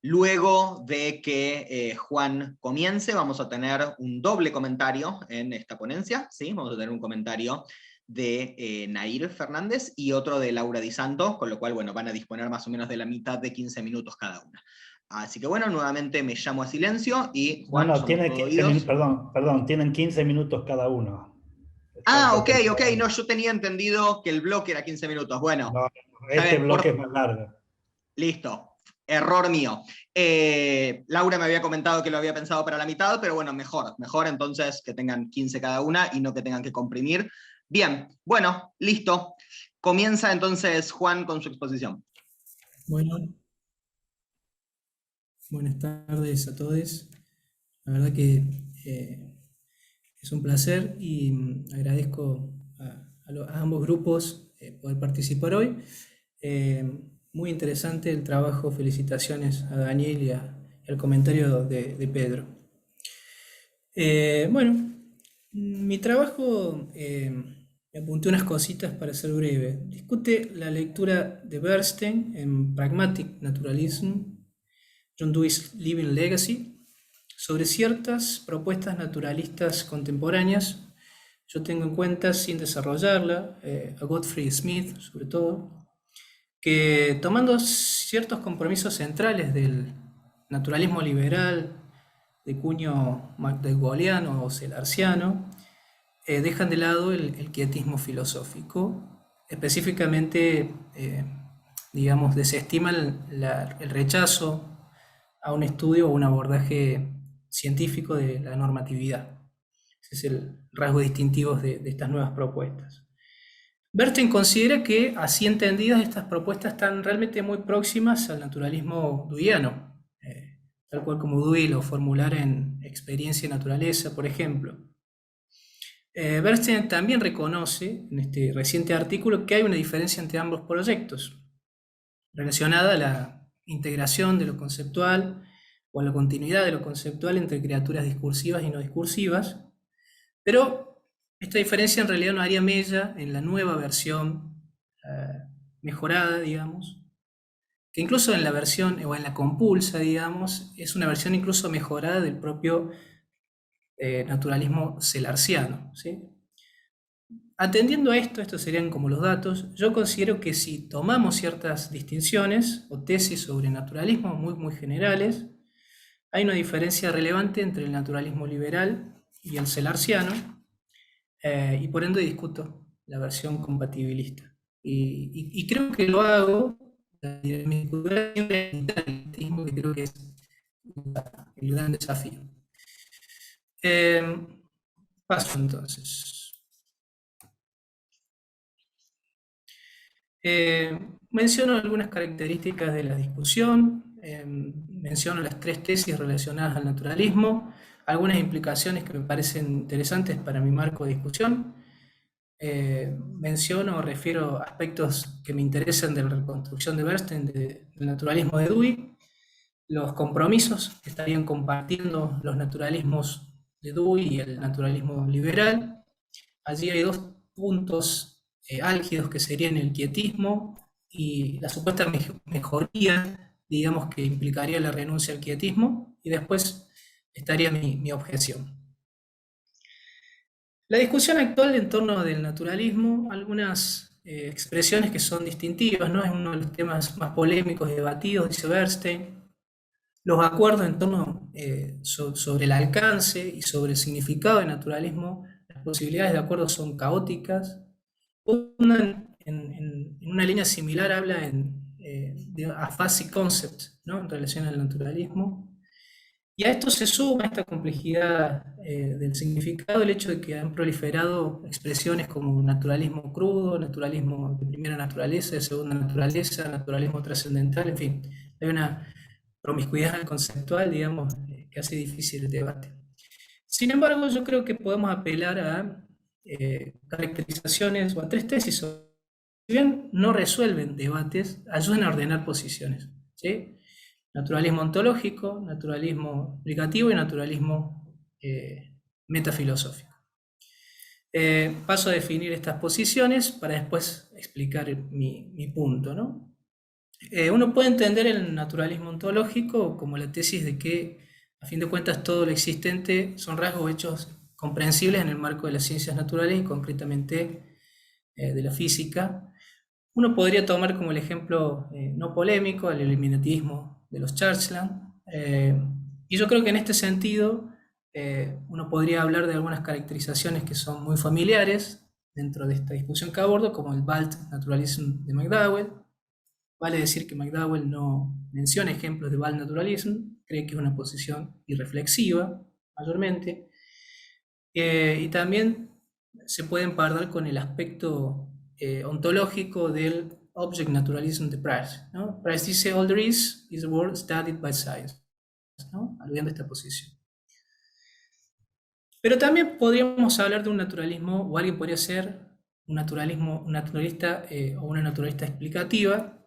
Luego de que Juan comience, vamos a tener un doble comentario en esta ponencia, ¿sí? Vamos a tener un comentario de Nair Fernández y otro de Laura Di Santo, con lo cual, bueno, van a disponer más o menos de la mitad de 15 minutos cada una. Así que bueno, nuevamente me llamo a silencio y Juan, No, somos tiene todo 15 oídos. perdón, tienen 15 minutos cada uno. Ah, ok, Porque ok, no, yo tenía entendido que el bloque era 15 minutos. Bueno, no, ya este ven, bloque es más largo. listo, error mío. Laura me había comentado que lo había pensado para la mitad, pero bueno, mejor entonces que tengan 15 cada una y no que tengan que comprimir. Bien, bueno, listo. Comienza entonces Juan con su exposición. Bueno, buenas tardes a todos. La verdad que es un placer y agradezco a ambos grupos poder participar hoy. Muy interesante el trabajo, felicitaciones a Daniel y al comentario de Pedro. Bueno, mi trabajo, me apunté unas cositas para ser breve. Discute la lectura de Bernstein en Pragmatic Naturalism, John Dewey's Living Legacy, sobre ciertas propuestas naturalistas contemporáneas. Yo tengo en cuenta, sin desarrollarla, a Gottfried Smith, sobre todo, que tomando ciertos compromisos centrales del naturalismo liberal de cuño magdaleniano o celarciano, dejan de lado el quietismo filosófico, específicamente, digamos, desestiman el rechazo a un estudio o un abordaje científico de la normatividad. Ese es el rasgo distintivo de estas nuevas propuestas. Bernstein considera que, así entendidas, estas propuestas están realmente muy próximas al naturalismo deweyano, tal cual como Dewey lo formulara en Experiencia y Naturaleza, por ejemplo. Bernstein también reconoce, en este reciente artículo, que hay una diferencia entre ambos proyectos, relacionada a la integración de lo conceptual o a la continuidad de lo conceptual entre criaturas discursivas y no discursivas, pero esta diferencia en realidad no haría mella en la nueva versión mejorada, digamos, que incluso en la versión, o en la compulsa, digamos, es una versión incluso mejorada del propio naturalismo celarciano, ¿sí? Atendiendo a esto, estos serían como los datos, yo considero que si tomamos ciertas distinciones o tesis sobre naturalismo muy generales, hay una diferencia relevante entre el naturalismo liberal y el celarciano, y por ende discuto la versión compatibilista. Y creo que lo hago desde mi cultura siempre que creo que es el gran desafío. Paso entonces. Menciono algunas características de la discusión, menciono las tres tesis relacionadas al naturalismo, algunas implicaciones que me parecen interesantes para mi marco de discusión, menciono o refiero aspectos que me interesan de la reconstrucción de Bernstein del naturalismo de Dewey, los compromisos que estarían compartiendo los naturalismos de Dewey y el naturalismo liberal. Allí hay dos puntos álgidos que serían el quietismo y la supuesta mejoría, digamos, que implicaría la renuncia al quietismo, y después estaría mi objeción. La discusión actual en torno del naturalismo, algunas expresiones que son distintivas, ¿no? Es uno de los temas más polémicos y debatidos, dice Bernstein. Los acuerdos en torno sobre el alcance y sobre el significado del naturalismo, las posibilidades de acuerdo son caóticas. En una línea similar habla de aphasic concepts, ¿no? En relación al naturalismo. Y a esto se suma esta complejidad del significado, el hecho de que han proliferado expresiones como naturalismo crudo, naturalismo de primera naturaleza, de segunda naturaleza, naturalismo trascendental, en fin, hay una promiscuidad conceptual, digamos, que hace difícil el debate. Sin embargo, yo creo que podemos apelar a caracterizaciones o a tres tesis, si bien no resuelven debates, ayudan a ordenar posiciones, ¿sí? Naturalismo ontológico, naturalismo aplicativo y naturalismo metafilosófico. Paso a definir estas posiciones para después explicar mi punto, ¿no? Uno puede entender el naturalismo ontológico como la tesis de que, a fin de cuentas, todo lo existente son rasgos o hechos comprensibles en el marco de las ciencias naturales y concretamente de la física. Uno podría tomar como el ejemplo no polémico el eliminativismo de los Churchland, y yo creo que en este sentido uno podría hablar de algunas caracterizaciones que son muy familiares dentro de esta discusión que abordo, como el Bald Naturalism de McDowell. Vale decir que McDowell no menciona ejemplos de Bald Naturalism, cree que es una posición irreflexiva, mayormente, y también se puede empardar con el aspecto ontológico del Object Naturalism de Price, ¿no? Price dice, all there is the world studied by science, ¿no? Aludiendo a esta posición. Pero también podríamos hablar de un naturalismo, o alguien podría ser un naturalista o una naturalista explicativa,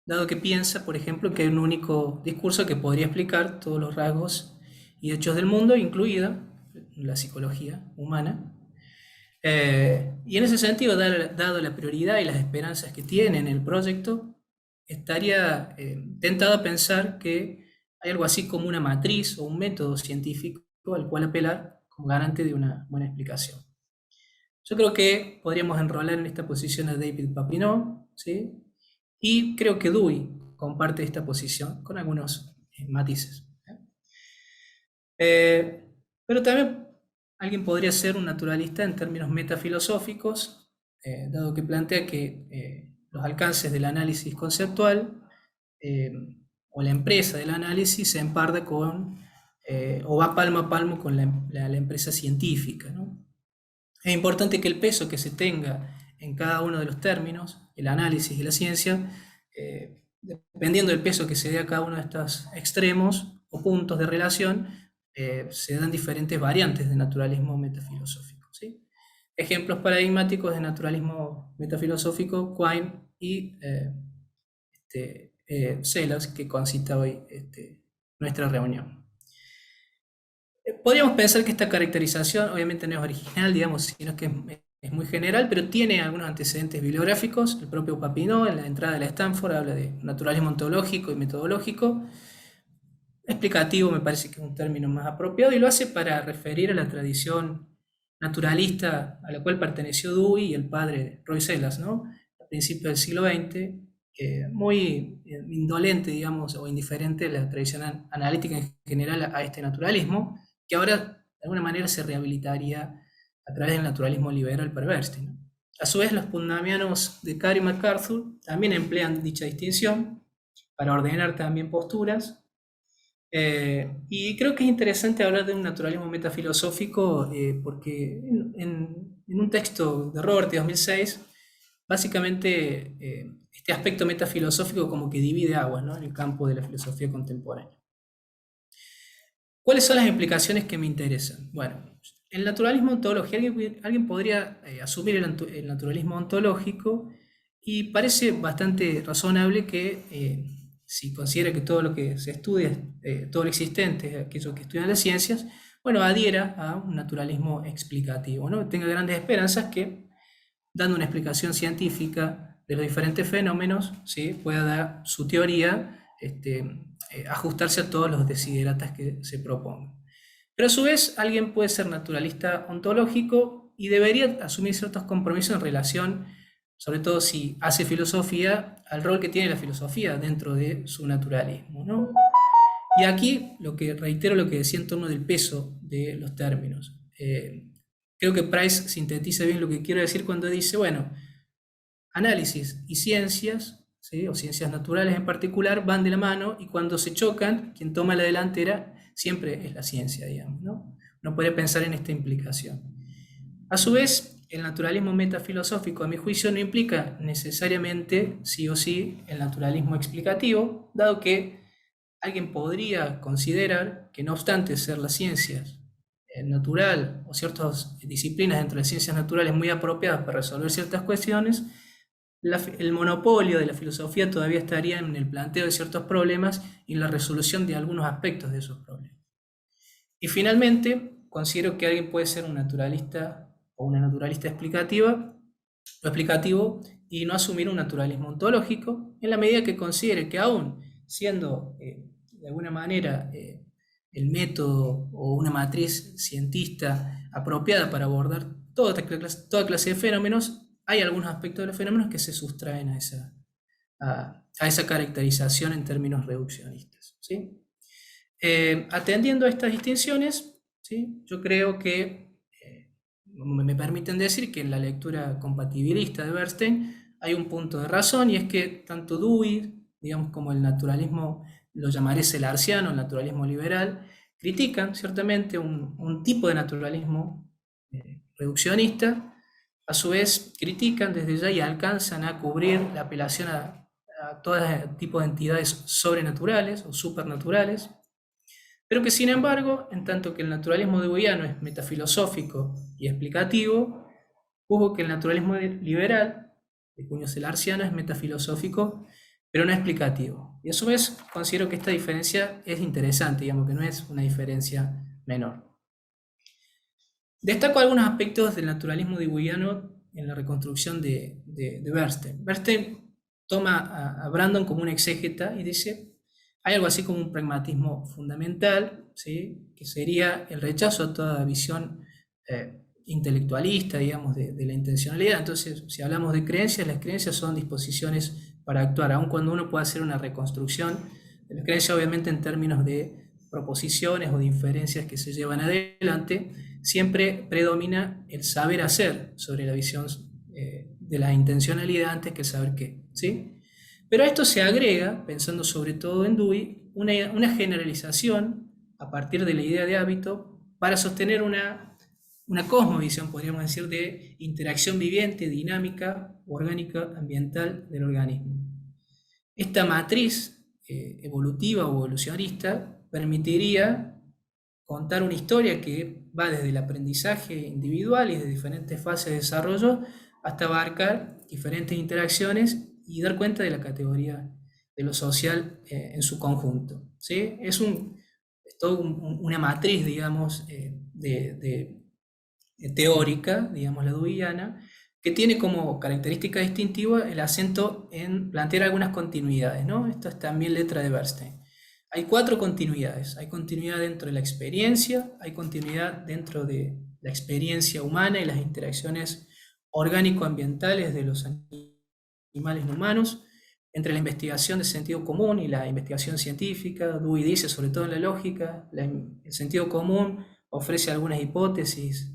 dado que piensa, por ejemplo, que hay un único discurso que podría explicar todos los rasgos y hechos del mundo, incluida la psicología humana. Y en ese sentido, dado la prioridad y las esperanzas que tiene en el proyecto, estaría tentado a pensar que hay algo así como una matriz o un método científico al cual apelar como garante de una buena explicación. Yo creo que podríamos enrolar en esta posición a David Papineau, ¿sí? Y creo que Dewey comparte esta posición con algunos matices. Pero también alguien podría ser un naturalista en términos metafilosóficos, dado que plantea que los alcances del análisis conceptual o la empresa del análisis se emparda con, o va palmo a palmo con la empresa científica, ¿no? Es importante que el peso que se tenga en cada uno de los términos, el análisis y la ciencia, dependiendo del peso que se dé a cada uno de estos extremos o puntos de relación, se dan diferentes variantes de naturalismo metafilosófico, ¿sí? Ejemplos paradigmáticos de naturalismo metafilosófico, Quine y Sellars, que concita hoy nuestra reunión. Podríamos pensar que esta caracterización obviamente no es original, digamos, sino que es muy general, pero tiene algunos antecedentes bibliográficos. El propio Papineau, en la entrada de la Stanford, habla de naturalismo ontológico y metodológico. Explicativo me parece que es un término más apropiado, y lo hace para referir a la tradición naturalista a la cual perteneció Dewey y el padre Roy Sellars, ¿no? A principios del siglo XX, muy indolente, digamos, o indiferente a la tradición analítica en general a este naturalismo, que ahora de alguna manera se rehabilitaría a través del naturalismo liberal para Bernstein, ¿no? A su vez, los putnamianos de Carr y MacArthur también emplean dicha distinción para ordenar también posturas. Y creo que es interesante hablar de un naturalismo metafilosófico porque en un texto de Robert de 2006, básicamente este aspecto metafilosófico como que divide aguas, ¿no?, en el campo de la filosofía contemporánea. ¿Cuáles son las implicaciones que me interesan? Bueno, el naturalismo ontológico, alguien podría asumir el naturalismo ontológico, y parece bastante razonable que si considera que todo lo que se estudia, todo lo existente, aquello que estudian las ciencias, bueno, adhiera a un naturalismo explicativo, ¿no? Tenga grandes esperanzas que, dando una explicación científica de los diferentes fenómenos, ¿sí?, pueda dar su teoría, ajustarse a todos los desideratas que se propongan. Pero a su vez, alguien puede ser naturalista ontológico y debería asumir ciertos compromisos en relación, sobre todo si hace filosofía, al rol que tiene la filosofía dentro de su naturalismo, ¿no? Y aquí reitero lo que decía en torno del peso de los términos. Creo que Price sintetiza bien lo que quiero decir cuando dice, bueno, análisis y ciencias, ¿sí?, o ciencias naturales en particular, van de la mano, y cuando se chocan, quien toma la delantera siempre es la ciencia, digamos, ¿no? Uno puede pensar en esta implicación. A su vez, el naturalismo metafilosófico, a mi juicio, no implica necesariamente, sí o sí, el naturalismo explicativo, dado que alguien podría considerar que, no obstante ser las ciencias natural o ciertas disciplinas dentro de las ciencias naturales muy apropiadas para resolver ciertas cuestiones, el monopolio de la filosofía todavía estaría en el planteo de ciertos problemas y en la resolución de algunos aspectos de esos problemas. Y finalmente, considero que alguien puede ser un naturalista o una naturalista explicativa o explicativo y no asumir un naturalismo ontológico, en la medida que considere que aún siendo de alguna manera el método o una matriz cientista apropiada para abordar toda clase de fenómenos, hay algunos aspectos de los fenómenos que se sustraen a esa caracterización en términos reduccionistas, ¿sí? Atendiendo a estas distinciones, ¿sí? Yo creo que me permiten decir que en la lectura compatibilista de Bernstein hay un punto de razón, y es que tanto Dewey, digamos, como el naturalismo, lo llamaré celarciano, el naturalismo liberal, critican ciertamente un tipo de naturalismo reduccionista. A su vez critican desde ya y alcanzan a cubrir la apelación a todo tipo de entidades sobrenaturales o supernaturales, pero que sin embargo, en tanto que el naturalismo deweyano es metafilosófico y explicativo, juzgo que el naturalismo liberal, de cuño celarciano, es metafilosófico, pero no explicativo. Y a su vez considero que esta diferencia es interesante, digamos que no es una diferencia menor. Destaco algunos aspectos del naturalismo deweyano en la reconstrucción de Bernstein. Bernstein toma a Brandon como un exégeta y dice: hay algo así como un pragmatismo fundamental, ¿sí?, que sería el rechazo a toda visión intelectualista, digamos, de la intencionalidad. Entonces, si hablamos de creencias, las creencias son disposiciones para actuar, aun cuando uno pueda hacer una reconstrucción de las creencias, obviamente en términos de proposiciones o de inferencias que se llevan adelante, siempre predomina el saber hacer sobre la visión de la intencionalidad antes que el saber qué, ¿sí? Pero a esto se agrega, pensando sobre todo en Dewey, una generalización a partir de la idea de hábito para sostener una cosmovisión, podríamos decir, de interacción viviente, dinámica, orgánica, ambiental del organismo. Esta matriz evolutiva o evolucionista permitiría contar una historia que va desde el aprendizaje individual y de diferentes fases de desarrollo hasta abarcar diferentes interacciones y dar cuenta de la categoría de lo social en su conjunto, ¿sí? Es toda una matriz, digamos, teórica, digamos, la deweyana, que tiene como característica distintiva el acento en plantear algunas continuidades, ¿no? Esto es también letra de Bernstein. Hay 4 continuidades. Hay continuidad dentro de la experiencia, hay continuidad dentro de la experiencia humana y las interacciones orgánico-ambientales de los animales no humanos, entre la investigación de sentido común y la investigación científica. Dewey dice, sobre todo en la lógica, el sentido común ofrece algunas hipótesis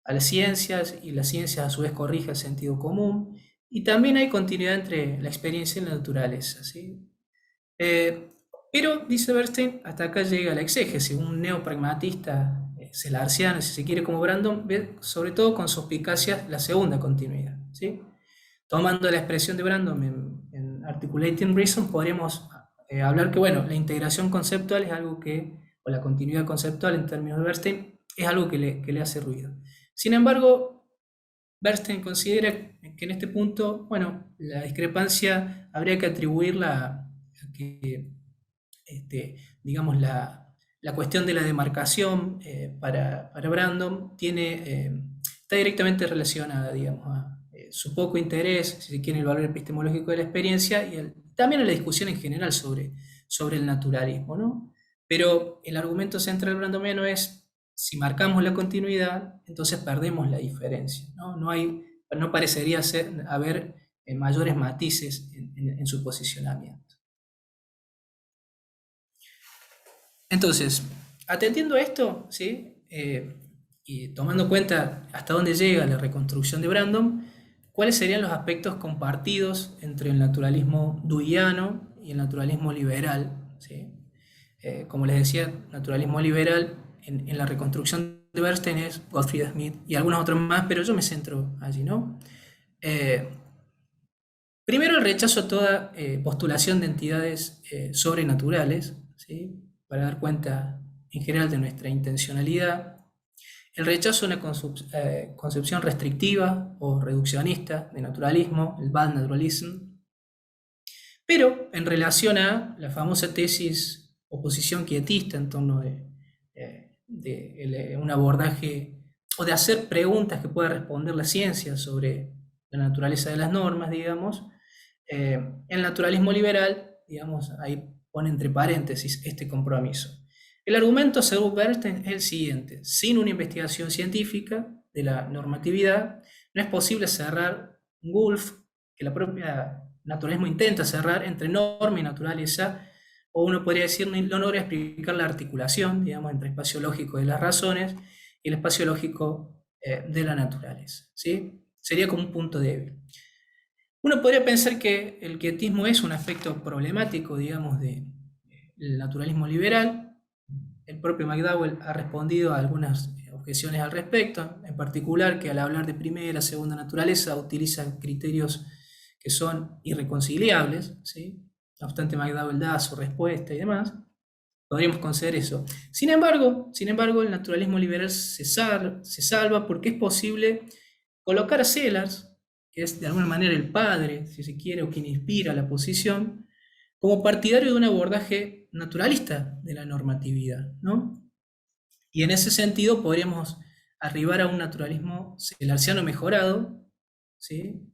a las ciencias y las ciencias a su vez corrige el sentido común, y también hay continuidad entre la experiencia y la naturaleza, ¿sí? Pero, dice Bernstein, hasta acá llega la exégesis. Un neopragmatista celarciano, si se quiere, como Brandon, ve sobre todo con suspicacia la segunda continuidad, ¿sí? Tomando la expresión de Brandon en Articulating Reason, podríamos hablar que, bueno, la integración conceptual es algo o la continuidad conceptual en términos de Bernstein, es algo que le hace ruido. Sin embargo, Bernstein considera que en este punto, bueno, la discrepancia habría que atribuirla a que, digamos, la cuestión de la demarcación para Brandon está directamente relacionada, digamos, a su poco interés, si se quiere, el valor epistemológico de la experiencia y también a la discusión en general sobre el naturalismo, ¿no? Pero el argumento central brandoniano es: si marcamos la continuidad, entonces perdemos la diferencia, ¿no? No parecería haber mayores matices en su posicionamiento. Entonces, atendiendo a esto, ¿sí? Y tomando en cuenta hasta dónde llega la reconstrucción de Brandon, ¿cuáles serían los aspectos compartidos entre el naturalismo deweyano y el naturalismo liberal, ¿sí? Como les decía, naturalismo liberal en la reconstrucción de Bernstein es Gottfried Smith y algunos otros más, pero yo me centro allí, ¿no? Primero, el rechazo a toda postulación de entidades sobrenaturales, ¿sí?, para dar cuenta en general de nuestra intencionalidad. El rechazo a una concepción restrictiva o reduccionista de naturalismo, el bad naturalism. Pero en relación a la famosa tesis oposición quietista en torno de un abordaje o de hacer preguntas que pueda responder la ciencia sobre la naturaleza de las normas, digamos. El naturalismo liberal, digamos, ahí pone entre paréntesis este compromiso. El argumento, según Bernstein, es el siguiente: sin una investigación científica de la normatividad, no es posible cerrar un gulf que la propia naturalismo intenta cerrar entre norma y naturaleza, o uno podría decir, no logra explicar la articulación, digamos, entre el espacio lógico de las razones y el espacio lógico de la naturaleza, ¿sí? Sería como un punto débil. Uno podría pensar que el quietismo es un aspecto problemático, digamos, del naturalismo liberal. El propio McDowell ha respondido a algunas objeciones al respecto, en particular que al hablar de primera, segunda naturaleza utiliza criterios que son irreconciliables, ¿sí? No obstante, McDowell da su respuesta y demás. Podríamos conceder eso. Sin embargo, el naturalismo liberal se salva porque es posible colocar a Sellars, que es de alguna manera el padre, si se quiere, o quien inspira la posición, como partidario de un abordaje naturalista de la normatividad, ¿no? Y en ese sentido podríamos arribar a un naturalismo sellarsiano mejorado, ¿sí?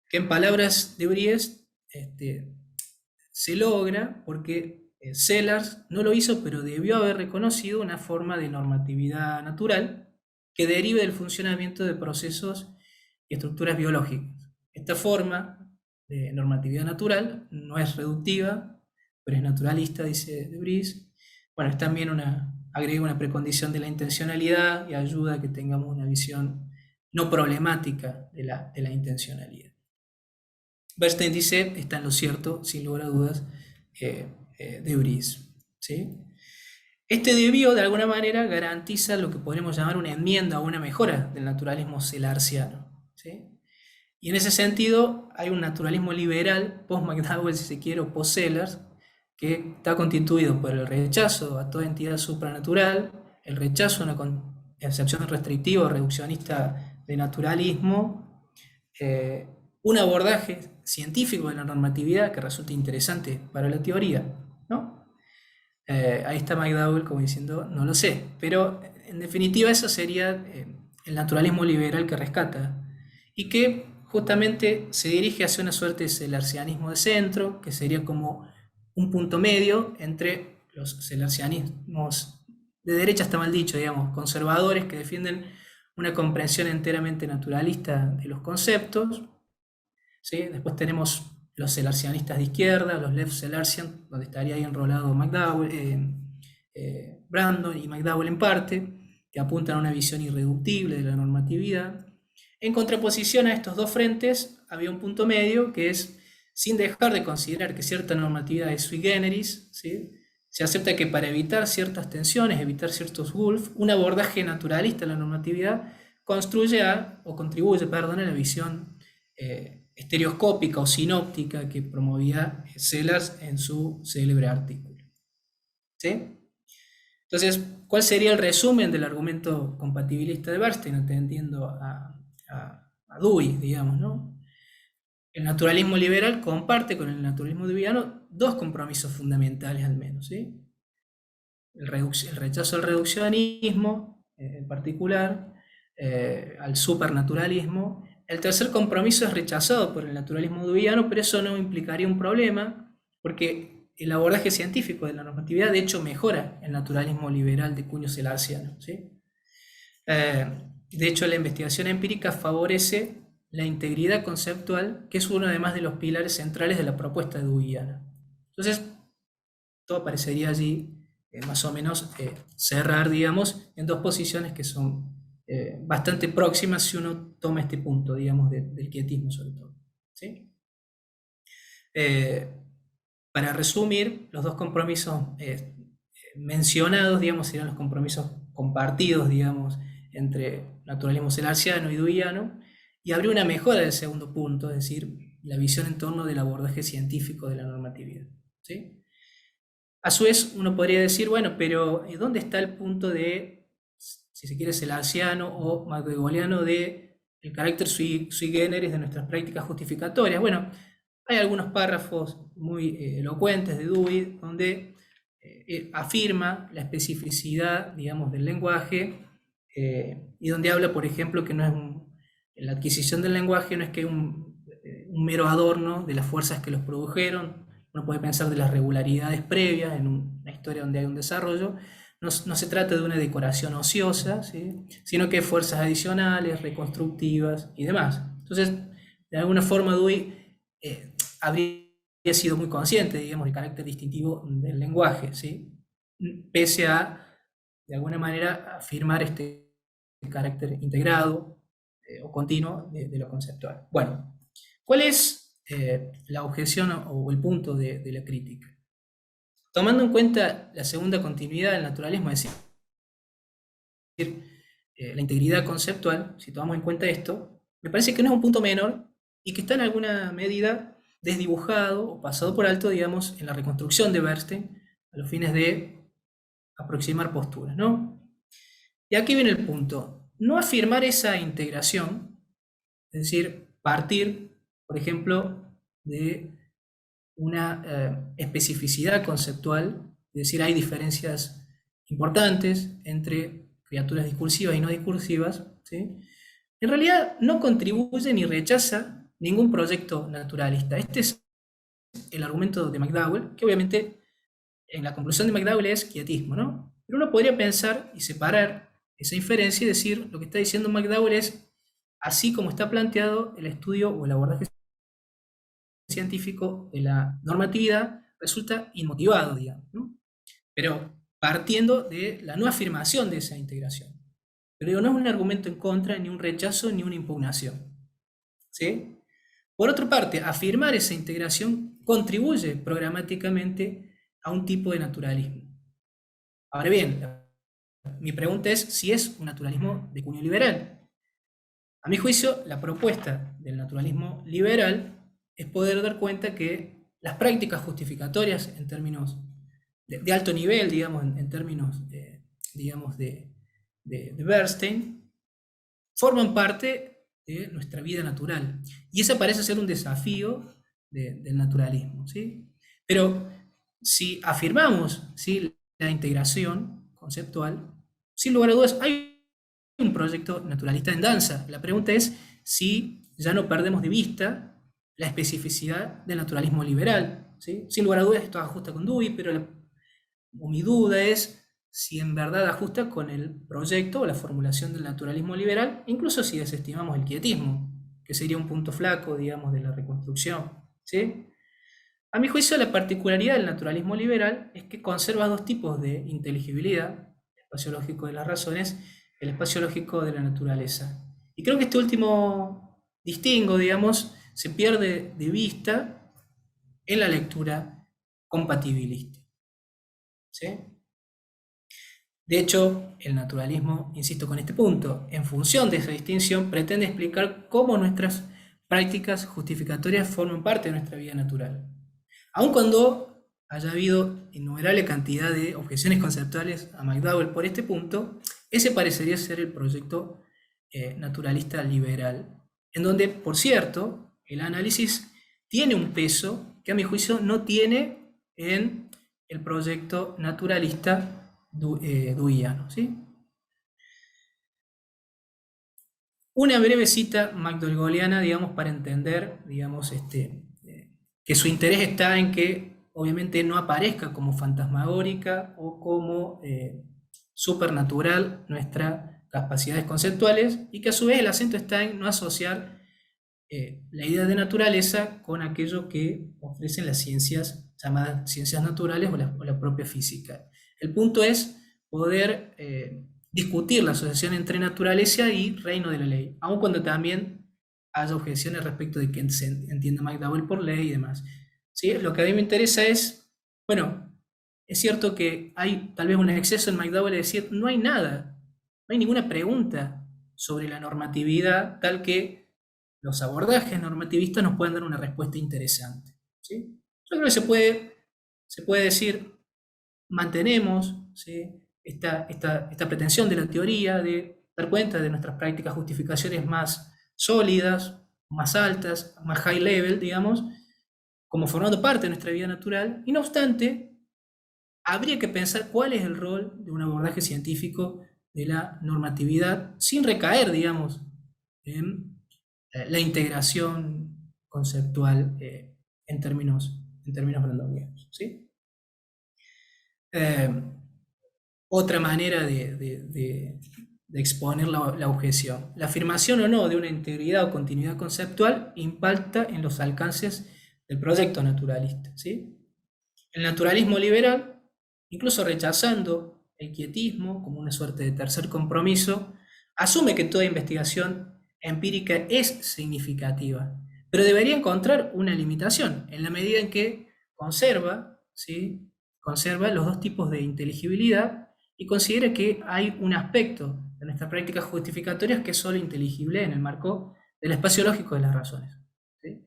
Que en palabras de Bries se logra porque Sellars no lo hizo, pero debió haber reconocido una forma de normatividad natural que derive del funcionamiento de procesos y estructuras biológicas. Esta forma de normatividad natural no es reductiva, pero es naturalista, dice de Bries. Bueno, es también agrega una precondición de la intencionalidad y ayuda a que tengamos una visión no problemática de la intencionalidad. Bernstein dice, está en lo cierto, sin lugar a dudas, de Bries, ¿sí? Este debió, de alguna manera, garantiza lo que podríamos llamar una enmienda o una mejora del naturalismo sellarsiano, ¿sí? Y en ese sentido hay un naturalismo liberal, post-McDowell, si se quiere, o post-Sellars, que está constituido por el rechazo a toda entidad supranatural, el rechazo a una concepción restrictiva o reduccionista de naturalismo, un abordaje científico de la normatividad que resulta interesante para la teoría, ¿no? Ahí está McDowell como diciendo, no lo sé, pero en definitiva eso sería el naturalismo liberal que rescata y que justamente se dirige hacia una suerte de sellarsianismo de centro, que sería como un punto medio entre los sellarsianismos de derecha, está mal dicho, digamos, conservadores que defienden una comprensión enteramente naturalista de los conceptos, ¿sí? Después tenemos los sellarsianistas de izquierda, los left sellarsian, donde estaría ahí enrolado McDowell, Brandon y McDowell en parte, que apuntan a una visión irreductible de la normatividad. En contraposición a estos dos frentes había un punto medio que es, sin dejar de considerar que cierta normatividad es sui generis, ¿sí? Se acepta que para evitar ciertas tensiones, evitar ciertos gulf, un abordaje naturalista de la normatividad contribuye a la visión estereoscópica o sinóptica que promovía Sellars en su célebre artículo, ¿sí? Entonces, ¿cuál sería el resumen del argumento compatibilista de Bernstein, atendiendo a Dewey, digamos, ¿no? El naturalismo liberal comparte con el naturalismo dewiano dos compromisos fundamentales al menos, ¿sí? El rechazo al reduccionismo, en particular, al supernaturalismo. El tercer compromiso es rechazado por el naturalismo dewiano, pero eso no implicaría un problema, porque el abordaje científico de la normatividad de hecho mejora el naturalismo liberal de cuño sellarsiano, ¿sí? De hecho, la investigación empírica favorece la integridad conceptual, que es uno además de los pilares centrales de la propuesta dewiana. Entonces, todo parecería allí más o menos cerrar, digamos, en dos posiciones que son bastante próximas si uno toma este punto, digamos, del quietismo sobre todo, ¿sí? Para resumir, los dos compromisos mencionados, digamos, serían los compromisos compartidos, digamos, entre naturalismo sellarsiano y dewiano, y habría una mejora del segundo punto, es decir, la visión en torno del abordaje científico de la normatividad, ¿sí? A su vez, uno podría decir, bueno, pero ¿dónde está el punto de, si se quiere, sellarsiano o McDowelliano de el carácter sui generis de nuestras prácticas justificatorias? Bueno, hay algunos párrafos muy elocuentes de Dewey donde afirma la especificidad, digamos, del lenguaje y donde habla, por ejemplo, que no es La adquisición del lenguaje no es que un mero adorno de las fuerzas que los produjeron. Uno puede pensar de las regularidades previas en una historia donde hay un desarrollo. No se trata de una decoración ociosa, ¿sí? Sino que fuerzas adicionales, reconstructivas y demás. Entonces, de alguna forma Dewey habría sido muy consciente, digamos, del carácter distintivo del lenguaje, ¿sí? Pese a, de alguna manera, afirmar este carácter integrado o continuo de lo conceptual. Bueno, ¿cuál es la objeción o el punto de la crítica? Tomando en cuenta la segunda continuidad del naturalismo, es decir, la integridad conceptual, si tomamos en cuenta esto, me parece que no es un punto menor y que está en alguna medida desdibujado o pasado por alto, digamos, en la reconstrucción de Bernstein a los fines de aproximar posturas, ¿no? Y aquí viene el punto. No afirmar esa integración, es decir, partir, por ejemplo, de una especificidad conceptual, es decir, hay diferencias importantes entre criaturas discursivas y no discursivas, ¿sí? En realidad no contribuye ni rechaza ningún proyecto naturalista. Este es el argumento de McDowell, que obviamente en la conclusión de McDowell es quietismo, ¿no? Pero uno podría pensar y separar esa inferencia y decir, lo que está diciendo McDowell es, así como está planteado el estudio o el abordaje científico de la normatividad, resulta inmotivado, digamos, ¿no? Pero partiendo de la no afirmación de esa integración. Pero digo, no es un argumento en contra, ni un rechazo, ni una impugnación, ¿sí? Por otra parte, afirmar esa integración contribuye programáticamente a un tipo de naturalismo. Ahora bien, mi pregunta es si es un naturalismo de cuño liberal. A mi juicio, la propuesta del naturalismo liberal es poder dar cuenta que las prácticas justificatorias en términos de alto nivel, digamos, en términos digamos, de Bernstein, forman parte de nuestra vida natural. Y ese parece ser un desafío del naturalismo, ¿sí? Pero si afirmamos, ¿sí?, la integración conceptual, sin lugar a dudas, hay un proyecto naturalista en danza. La pregunta es si ya no perdemos de vista la especificidad del naturalismo liberal, ¿sí? Sin lugar a dudas, esto ajusta con Dewey, pero mi duda es si en verdad ajusta con el proyecto o la formulación del naturalismo liberal, incluso si desestimamos el quietismo, que sería un punto flaco, digamos, de la reconstrucción, ¿sí? A mi juicio, la particularidad del naturalismo liberal es que conserva dos tipos de inteligibilidad: el espacio lógico de las razones, el espacio lógico de la naturaleza. Y creo que este último distingo, digamos, se pierde de vista en la lectura compatibilista, ¿sí? De hecho, el naturalismo, insisto con este punto, en función de esa distinción, pretende explicar cómo nuestras prácticas justificatorias forman parte de nuestra vida natural. Aun cuando haya habido innumerable cantidad de objeciones conceptuales a McDowell por este punto, ese parecería ser el proyecto naturalista liberal, en donde, por cierto, el análisis tiene un peso que a mi juicio no tiene en el proyecto naturalista deweyano, ¿sí? Una breve cita McDowelliana, digamos, para entender, digamos, que su interés está en que obviamente no aparezca como fantasmagórica o como supernatural nuestras capacidades conceptuales, y que a su vez el acento está en no asociar la idea de naturaleza con aquello que ofrecen las ciencias llamadas ciencias naturales o la propia física. El punto es poder discutir la asociación entre naturaleza y reino de la ley, aun cuando también haya objeciones respecto de qué se entiende McDowell por ley y demás, ¿sí? Lo que a mí me interesa es, bueno, es cierto que hay tal vez un exceso en McDowell de decir no hay nada, no hay ninguna pregunta sobre la normatividad tal que los abordajes normativistas nos pueden dar una respuesta interesante, ¿sí? Yo creo que se puede decir, mantenemos, ¿sí?, esta pretensión de la teoría de dar cuenta de nuestras prácticas justificaciones más sólidas, más altas, más high level, digamos, como formando parte de nuestra vida natural, y no obstante, habría que pensar cuál es el rol de un abordaje científico de la normatividad sin recaer, digamos, en la integración conceptual en términos brandonianos, ¿sí? Otra manera de exponer la objeción. La afirmación o no de una integridad o continuidad conceptual impacta en los alcances del proyecto naturalista, ¿sí? El naturalismo liberal, incluso rechazando el quietismo como una suerte de tercer compromiso, asume que toda investigación empírica es significativa, pero debería encontrar una limitación en la medida en que conserva, ¿sí? Conserva los dos tipos de inteligibilidad y considera que hay un aspecto de nuestras prácticas justificatorias que es solo inteligible en el marco del espacio lógico de las razones, ¿sí?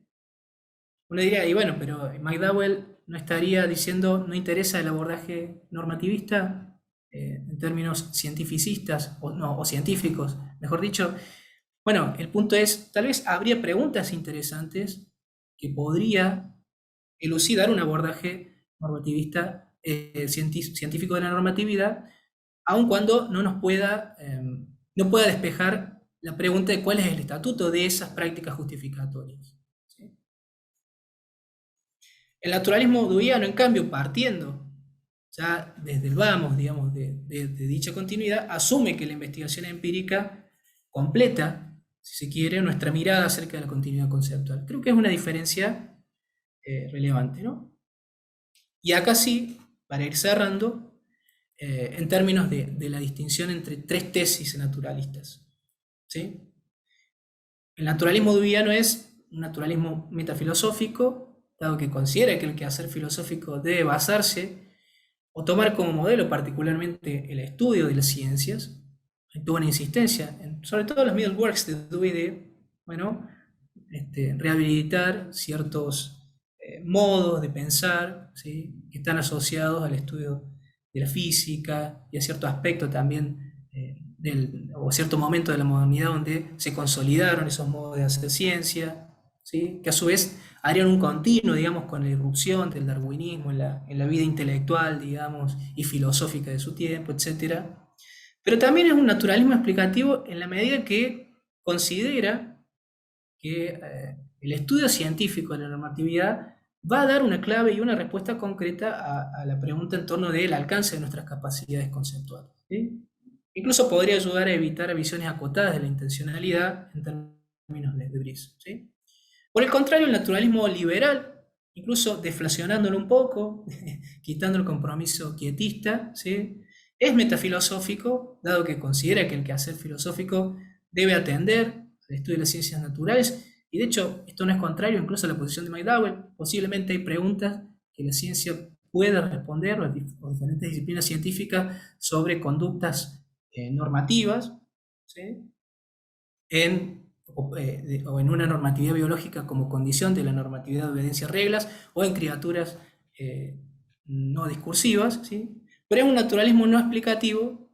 Uno diría, y bueno, pero McDowell no estaría diciendo, no interesa el abordaje normativista en términos cientificistas, o, no, o científicos, mejor dicho. Bueno, el punto es, tal vez habría preguntas interesantes que podría elucidar un abordaje normativista, científico de la normatividad, aun cuando no pueda despejar la pregunta de cuál es el estatuto de esas prácticas justificatorias, ¿sí? El naturalismo deweyano, en cambio, partiendo ya desde el vamos, digamos, de dicha continuidad, asume que la investigación empírica completa, si se quiere, nuestra mirada acerca de la continuidad conceptual. Creo que es una diferencia relevante, ¿no? Y acá sí, para ir cerrando, en términos de la distinción entre tres tesis naturalistas, ¿sí? El naturalismo deweyano es un naturalismo metafilosófico, dado que considera que el quehacer filosófico debe basarse o tomar como modelo particularmente el estudio de las ciencias. Tuvo una insistencia, sobre todo en los middle works de Dewey, de bueno, rehabilitar ciertos modos de pensar, ¿sí? Que están asociados al estudio de la física y a cierto aspecto también o cierto momento de la modernidad donde se consolidaron esos modos de hacer ciencia, ¿sí? Que a su vez harían un continuo, digamos, con la irrupción del darwinismo en la vida intelectual, digamos, y filosófica de su tiempo, etc. Pero también es un naturalismo explicativo en la medida que considera que el estudio científico de la normatividad va a dar una clave y una respuesta concreta a la pregunta en torno del alcance de nuestras capacidades conceptuales, ¿sí? Incluso podría ayudar a evitar visiones acotadas de la intencionalidad en términos de Brice, ¿sí? Por el contrario, el naturalismo liberal, incluso deflacionándolo un poco, quitando el compromiso quietista, ¿sí? Es metafilosófico, dado que considera que el quehacer filosófico debe atender al estudio de las ciencias naturales, y de hecho esto no es contrario incluso a la posición de McDowell. Posiblemente hay preguntas que la ciencia pueda responder, o diferentes disciplinas científicas, sobre conductas normativas, ¿sí? O en una normatividad biológica como condición de la normatividad de obediencia a reglas, o en criaturas no discursivas, ¿sí? Pero es un naturalismo no explicativo,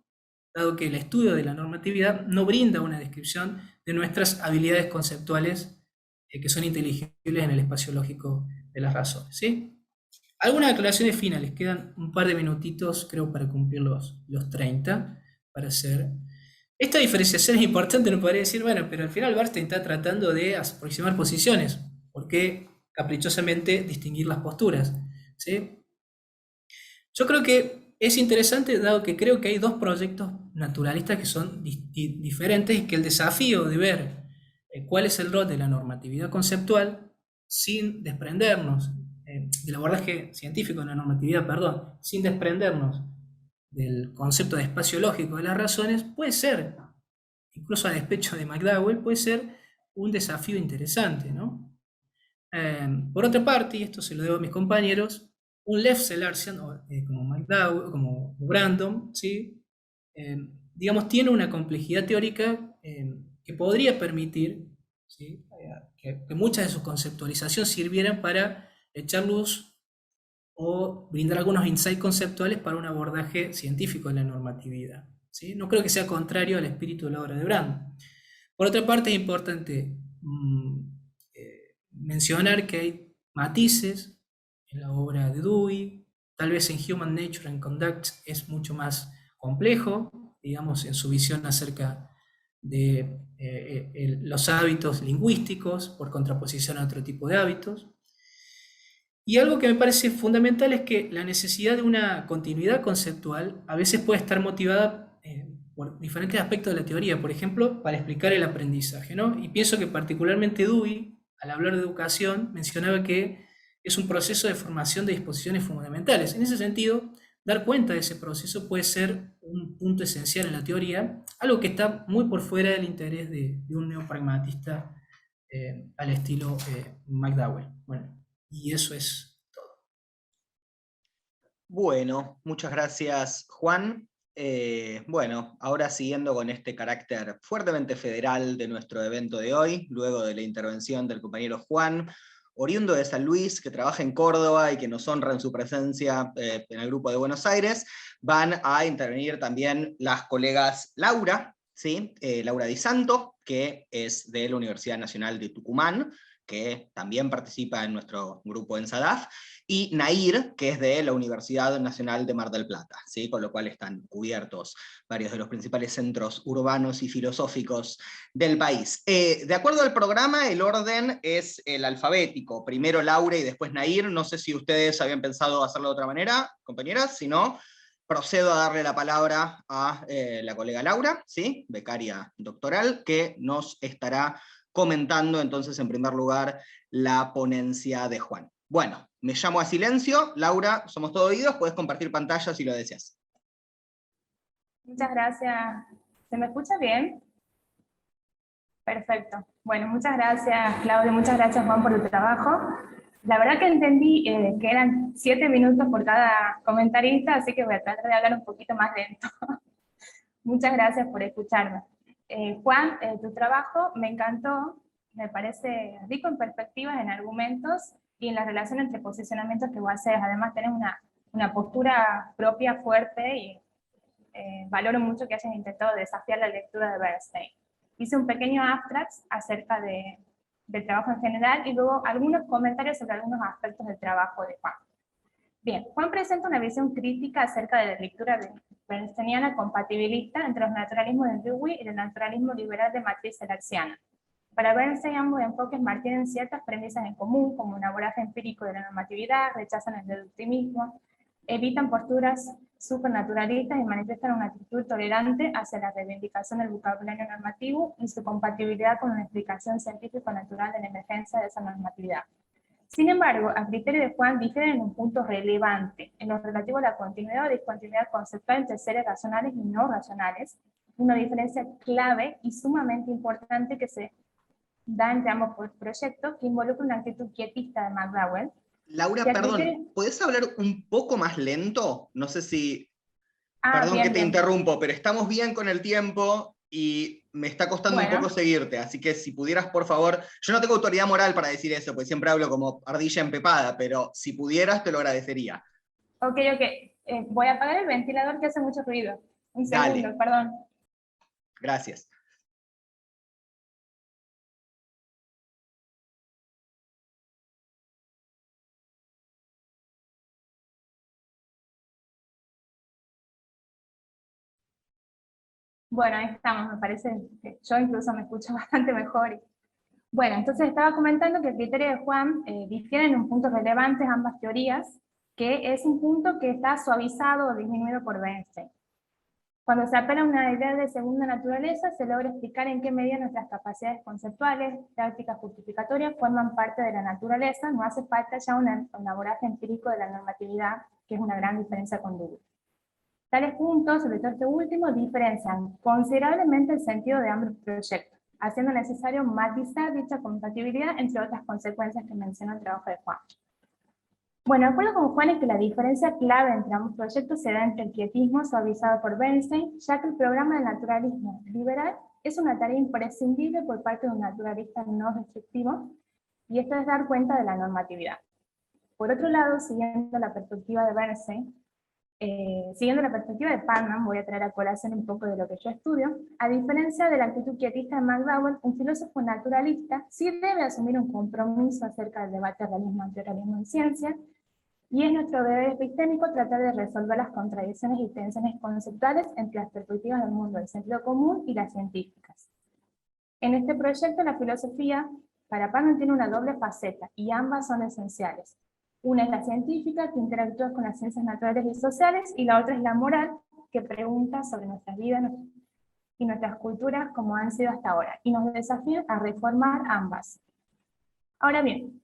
dado que el estudio de la normatividad no brinda una descripción de nuestras habilidades conceptuales que son inteligibles en el espacio lógico de las razones, ¿sí? Algunas aclaraciones finales, quedan un par de minutitos, creo, para cumplir los 30, para hacer. Esta diferenciación es importante, no podría decir, bueno, pero al final Bernstein está tratando de aproximar posiciones. ¿Por qué caprichosamente distinguir las posturas? ¿Sí? Yo creo que es interesante, dado que creo que hay dos proyectos naturalistas que son diferentes, y que el desafío de ver cuál es el rol de la normatividad conceptual sin desprendernos del abordaje científico de la normatividad, perdón, sin desprendernos del concepto de espacio lógico de las razones, puede ser, incluso a despecho de McDowell, puede ser un desafío interesante, ¿no? Por otra parte, y esto se lo debo a mis compañeros, un Lefse-Larsen, como McDowell, como Brandom, ¿sí? Digamos, tiene una complejidad teórica que podría permitir, ¿sí? Que muchas de sus conceptualizaciones sirvieran para echar luz o brindar algunos insights conceptuales para un abordaje científico de la normatividad, ¿sí? No creo que sea contrario al espíritu de la obra de Brandom. Por otra parte, es importante mencionar que hay matices en la obra de Dewey, tal vez en Human Nature and Conduct es mucho más complejo, digamos, en su visión acerca de los hábitos lingüísticos por contraposición a otro tipo de hábitos. Y algo que me parece fundamental es que la necesidad de una continuidad conceptual a veces puede estar motivada por diferentes aspectos de la teoría, por ejemplo, para explicar el aprendizaje, ¿no? Y pienso que particularmente Dewey, al hablar de educación, mencionaba que es un proceso de formación de disposiciones fundamentales. En ese sentido, dar cuenta de ese proceso puede ser un punto esencial en la teoría, algo que está muy por fuera del interés de un neopragmatista al estilo McDowell. Bueno, y eso es todo. Bueno, muchas gracias, Juan. Bueno, ahora siguiendo con este carácter fuertemente federal de nuestro evento de hoy, luego de la intervención del compañero Juan, oriundo de San Luis, que trabaja en Córdoba y que nos honra en su presencia en el grupo de Buenos Aires, van a intervenir también las colegas Laura, ¿sí? Laura Di Santo, que es de la Universidad Nacional de Tucumán, que también participa en nuestro grupo en SADAF, y Nair, que es de la Universidad Nacional de Mar del Plata, ¿sí? Con lo cual están cubiertos varios de los principales centros urbanos y filosóficos del país. De acuerdo al programa, el orden es el alfabético, primero Laura y después Nair. No sé si ustedes habían pensado hacerlo de otra manera, compañeras, si no, procedo a darle la palabra a la colega Laura, ¿sí? Becaria doctoral, que nos estará comentando entonces en primer lugar la ponencia de Juan. Bueno, me llamo a silencio. Laura, somos todos oídos, puedes compartir pantalla si lo deseas. Muchas gracias. ¿Se me escucha bien? Perfecto. Bueno, muchas gracias, Claudio, muchas gracias, Juan, por tu trabajo. La verdad que entendí que eran 7 minutos por cada comentarista, así que voy a tratar de hablar un poquito más lento. Muchas gracias por escucharme. Juan, tu trabajo me encantó, me parece rico en perspectivas, en argumentos y en la relación entre posicionamientos que vos haces. Además tenés una postura propia fuerte y valoro mucho que hayas intentado desafiar la lectura de Bernstein. Hice un pequeño abstract acerca del trabajo en general y luego algunos comentarios sobre algunos aspectos del trabajo de Juan. Bien, Juan presenta una visión crítica acerca de la lectura bernsteiniana compatibilista entre los naturalismos de Dewey y el naturalismo liberal de matriz selarciana. Para Bernstein, ambos enfoques mantienen ciertas premisas en común, como un abordaje empírico de la normatividad, rechazan el deductivismo, evitan posturas supernaturalistas y manifiestan una actitud tolerante hacia la reivindicación del vocabulario normativo y su compatibilidad con una explicación científico-natural de la emergencia de esa normatividad. Sin embargo, a criterio de Juan difieren en un punto relevante, en lo relativo a la continuidad o discontinuidad conceptual entre seres racionales y no racionales, una diferencia clave y sumamente importante que se da entre ambos proyectos, que involucra una actitud quietista de McDowell. Laura, perdón, ¿podés hablar un poco más lento? No sé si... perdón bien, que te bien. interrumpo, pero estamos bien con el tiempo y me está costando un poco seguirte, así que si pudieras, por favor, yo no tengo autoridad moral para decir eso, porque siempre hablo como ardilla empepada, pero si pudieras te lo agradecería. Ok. Voy a apagar el ventilador que hace mucho ruido. Un segundo, Dale. perdón. Gracias. Bueno, ahí estamos, me parece que yo incluso me escucho bastante mejor. Bueno, entonces estaba comentando que el criterio de Juan difiere en un punto relevante ambas teorías, que es un punto que está suavizado o disminuido por Bernstein. Cuando se apela a una idea de segunda naturaleza, se logra explicar en qué medida nuestras capacidades conceptuales, prácticas justificatorias, forman parte de la naturaleza, no hace falta ya un abordaje empírico de la normatividad, que es una gran diferencia con Dewey. Tales puntos, sobre todo este último, diferencian considerablemente el sentido de ambos proyectos, haciendo necesario matizar dicha compatibilidad, entre otras consecuencias que menciona el trabajo de Juan. Bueno, de acuerdo con Juan es que la diferencia clave entre ambos proyectos se da entre el quietismo suavizado por Bernstein, ya que el programa del naturalismo liberal es una tarea imprescindible por parte de un naturalista no restrictivo, y esto es dar cuenta de la normatividad. Por otro lado, siguiendo la perspectiva de Bernstein, siguiendo la perspectiva de Putnam, voy a traer a colación un poco de lo que yo estudio. A diferencia de la actitud quietista de McDowell, un filósofo naturalista sí debe asumir un compromiso acerca del debate realismo-antirrealismo en ciencia, Y es nuestro deber epistémico tratar de resolver las contradicciones y tensiones conceptuales entre las perspectivas del mundo del sentido común y las científicas. En este proyecto, la filosofía para Panman tiene una doble faceta, y ambas son esenciales. Una es la científica, que interactúa con las ciencias naturales y sociales, y la otra es la moral, que pregunta sobre nuestras vidas y nuestras culturas como han sido hasta ahora, y nos desafía a reformar ambas. Ahora bien,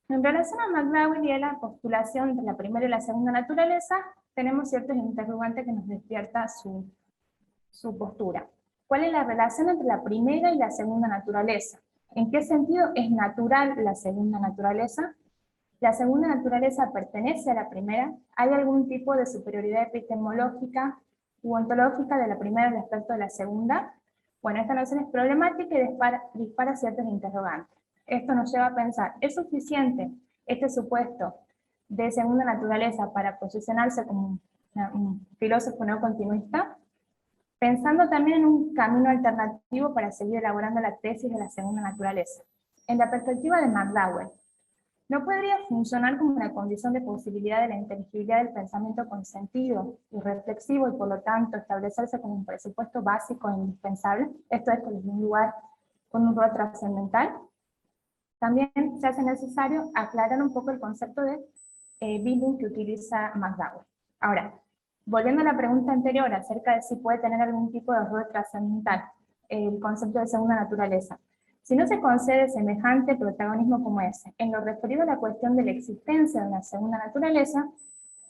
en relación a McDowell y a la postulación de la primera y la segunda naturaleza, tenemos ciertos interrogantes que nos despierta su postura. ¿Cuál es la relación entre la primera y la segunda naturaleza? ¿En qué sentido es natural la segunda naturaleza? ¿La segunda naturaleza pertenece a la primera? ¿Hay algún tipo de superioridad epistemológica u ontológica de la primera respecto de la segunda? Bueno, esta noción es problemática y dispara ciertos interrogantes. Esto nos lleva a pensar, ¿es suficiente este supuesto de segunda naturaleza para posicionarse como un filósofo no continuista? Pensando también en un camino alternativo para seguir elaborando la tesis de la segunda naturaleza. En la perspectiva de McDowell, ¿no podría funcionar como una condición de posibilidad de la inteligibilidad del pensamiento con sentido y reflexivo y por lo tanto establecerse como un presupuesto básico e indispensable? Esto es, con un lugar con un rol trascendental. También se hace necesario aclarar un poco el concepto de building que utiliza McDowell. Ahora, volviendo a la pregunta anterior acerca de si puede tener algún tipo de rol trascendental, el concepto de segunda naturaleza. Si no se concede semejante protagonismo como ese, en lo referido a la cuestión de la existencia de una segunda naturaleza,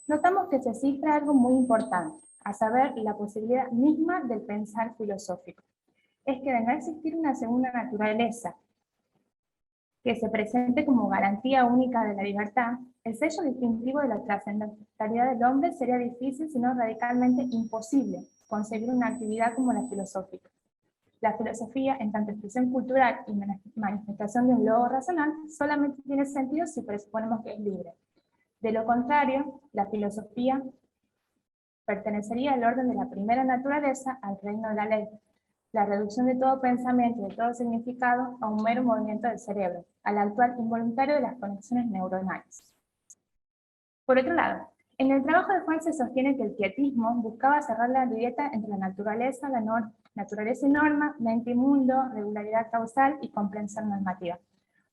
notamos que se cifra algo muy importante, a saber, la posibilidad misma del pensar filosófico. Es que de no existir una segunda naturaleza que se presente como garantía única de la libertad, el sello distintivo de la trascendentalidad del hombre sería difícil, sino radicalmente imposible, concebir una actividad como la filosófica. La filosofía, en tanto expresión cultural y manifestación de un logo racional, solamente tiene sentido si presuponemos que es libre. De lo contrario, la filosofía pertenecería al orden de la primera naturaleza, al reino de la ley, la reducción de todo pensamiento y de todo significado a un mero movimiento del cerebro, al actuar involuntario de las conexiones neuronales. Por otro lado, en el trabajo de Juan se sostiene que el pietismo buscaba cerrar la grieta entre la naturaleza y norma, mente y mundo, regularidad causal y comprensión normativa.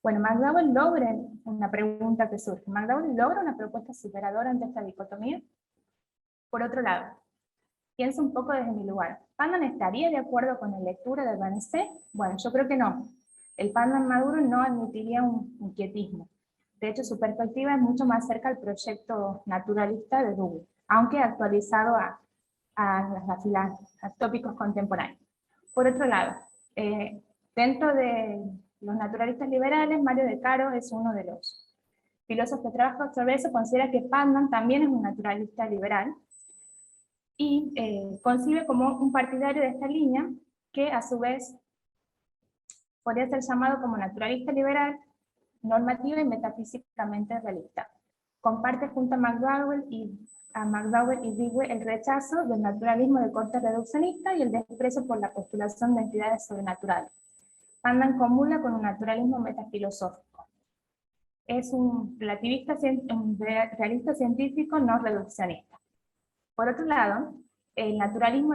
Bueno, McDowell logra una pregunta que surge. ¿McDowell logra una propuesta superadora ante esta dicotomía? Por otro lado, pienso un poco desde mi lugar. ¿Panman estaría de acuerdo con la lectura de Bernays? Bueno, yo creo que no. El Panman maduro no admitiría un quietismo. De hecho, su perspectiva es mucho más cerca al proyecto naturalista de Dewey, aunque actualizado a tópicos contemporáneos. Por otro lado, dentro de los naturalistas liberales, Mario de Caro es uno de los filósofos que trabaja sobre eso, considera que Panman también es un naturalista liberal, y concibe como un partidario de esta línea, que a su vez podría ser llamado como naturalista liberal, normativa y metafísicamente realista. Comparte junto a McDowell y Dewey el rechazo del naturalismo de corte reduccionista y el desprecio por la postulación de entidades sobrenaturales. Panman comula con un naturalismo metafilosófico. Es un realista científico no reduccionista. Por otro lado, el naturalismo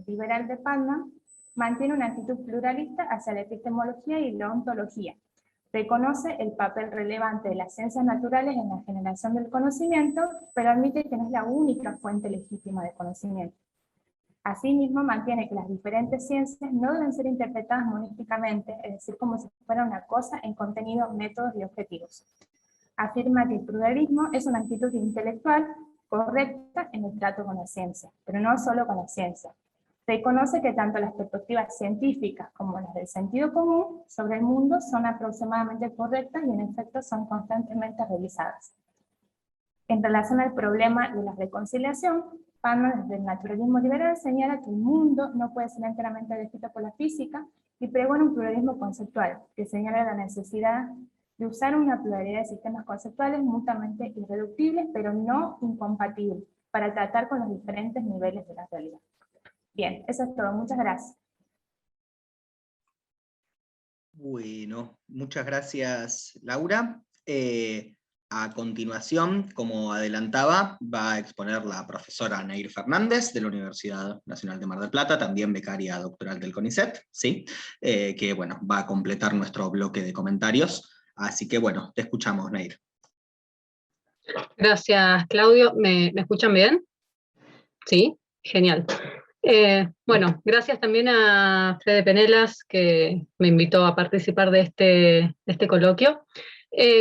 liberal de Panman mantiene una actitud pluralista hacia la epistemología y la ontología. Reconoce el papel relevante de las ciencias naturales en la generación del conocimiento, pero admite que no es la única fuente legítima de conocimiento. Asimismo, mantiene que las diferentes ciencias no deben ser interpretadas monísticamente, es decir, como si fuera una cosa en contenido, métodos y objetivos. Afirma que el pluralismo es una actitud intelectual correcta en el trato con la ciencia, pero no solo con la ciencia. Reconoce que tanto las perspectivas científicas como las del sentido común sobre el mundo son aproximadamente correctas y en efecto son constantemente revisadas. En relación al problema de la reconciliación, Panman desde el naturalismo liberal señala que el mundo no puede ser enteramente descrito por la física y pregona un pluralismo conceptual, que señala la necesidad de usar una pluralidad de sistemas conceptuales mutuamente irreductibles, pero no incompatibles, para tratar con los diferentes niveles de la realidad. Bien, eso es todo. Muchas gracias. Bueno, muchas gracias, Laura. A continuación, como adelantaba, va a exponer la profesora Nair Fernández de la Universidad Nacional de Mar del Plata, también becaria doctoral del CONICET, ¿sí? Que bueno, va a completar nuestro bloque de comentarios. Así que bueno, te escuchamos, Nair. Gracias, Claudio. ¿Me escuchan bien? Sí, genial. Bueno, gracias también a Fede Penelas, que me invitó a participar de este coloquio,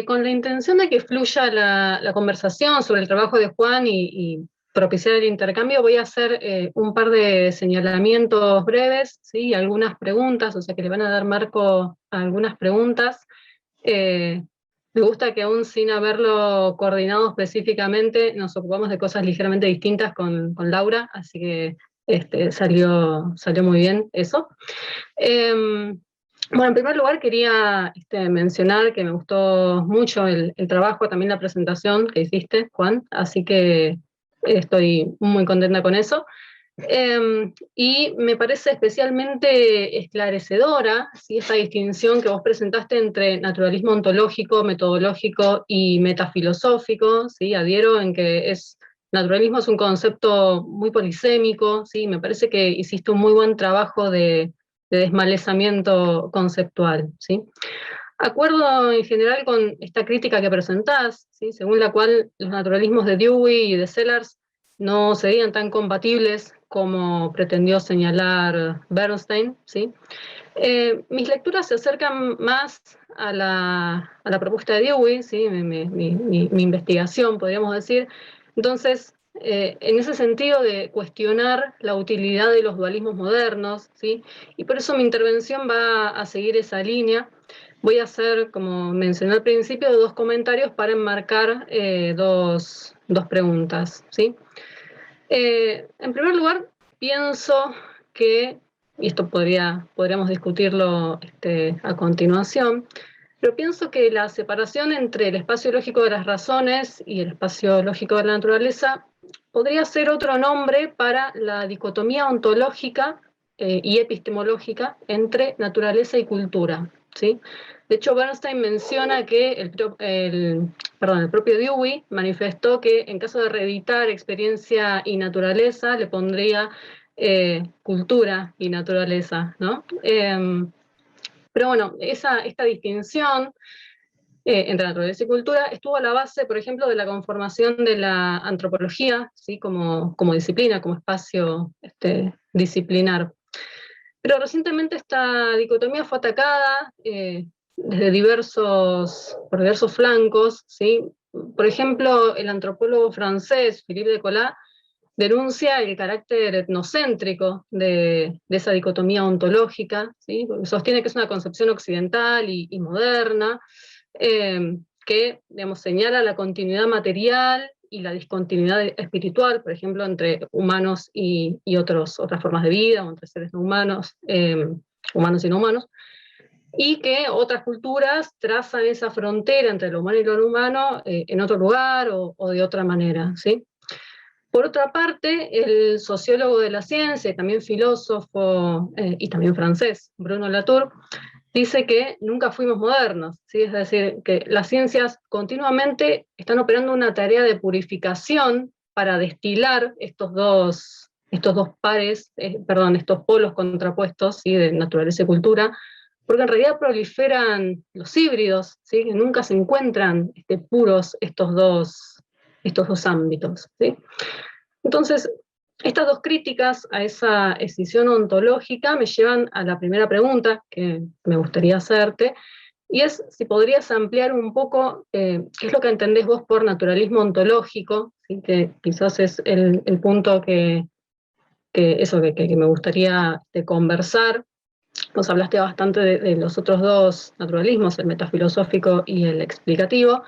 con la intención de que fluya la conversación sobre el trabajo de Juan y propiciar el intercambio. Voy a hacer un par de señalamientos breves, ¿sí? Y algunas preguntas, o sea que le van a dar marco a algunas preguntas. Me gusta que aún sin haberlo coordinado específicamente, nos ocupamos de cosas ligeramente distintas con Laura, así que salió muy bien eso. Bueno, en primer lugar quería mencionar que me gustó mucho el trabajo, también la presentación que hiciste, Juan, así que estoy muy contenta con eso. Y me parece especialmente esclarecedora, ¿sí?, esta distinción que vos presentaste entre naturalismo ontológico, metodológico y metafilosófico, ¿sí? Adhiero en que naturalismo es un concepto muy polisémico, ¿sí? Me parece que hiciste un muy buen trabajo de desmalezamiento conceptual, ¿sí? Acuerdo en general con esta crítica que presentás, ¿sí?, según la cual los naturalismos de Dewey y de Sellars no serían tan compatibles como pretendió señalar Bernstein, ¿sí? Mis lecturas se acercan más a la propuesta de Dewey, ¿sí? Mi investigación, podríamos decir. Entonces, en ese sentido de cuestionar la utilidad de los dualismos modernos, ¿sí? Y por eso mi intervención va a seguir esa línea. Voy a hacer, como mencioné al principio, dos comentarios para enmarcar dos preguntas, ¿sí? En primer lugar, pienso que, y esto podríamos discutirlo a continuación, pero pienso que la separación entre el espacio lógico de las razones y el espacio lógico de la naturaleza podría ser otro nombre para la dicotomía ontológica y epistemológica entre naturaleza y cultura, ¿sí? De hecho, Bernstein menciona que el propio Dewey manifestó que en caso de reeditar experiencia y naturaleza, le pondría cultura y naturaleza, ¿no? Pero bueno, esta distinción entre naturaleza y cultura estuvo a la base, por ejemplo, de la conformación de la antropología, ¿sí?, como disciplina, como espacio disciplinar. Pero recientemente esta dicotomía fue atacada por diversos flancos, ¿sí? Por ejemplo, el antropólogo francés Philippe de Collat denuncia el carácter etnocéntrico de esa dicotomía ontológica, ¿sí? Sostiene que es una concepción occidental y moderna, que, digamos, señala la continuidad material y la discontinuidad espiritual, por ejemplo, entre humanos y otras formas de vida, o entre seres no humanos, humanos y no humanos, y que otras culturas trazan esa frontera entre lo humano y lo no humano en otro lugar o de otra manera, ¿sí? Por otra parte, el sociólogo de la ciencia y también filósofo y también francés, Bruno Latour, dice que nunca fuimos modernos, ¿sí? Es decir, que las ciencias continuamente están operando una tarea de purificación para destilar estos dos estos polos contrapuestos, ¿sí?, de naturaleza y cultura, porque en realidad proliferan los híbridos, ¿sí?, que nunca se encuentran puros estos dos ámbitos, ¿sí? Entonces, estas dos críticas a esa escisión ontológica me llevan a la primera pregunta que me gustaría hacerte, y es si podrías ampliar un poco qué es lo que entendés vos por naturalismo ontológico, ¿sí?, que quizás es el punto que me gustaría conversar. Vos hablaste bastante de los otros dos naturalismos, el metafilosófico y el explicativo,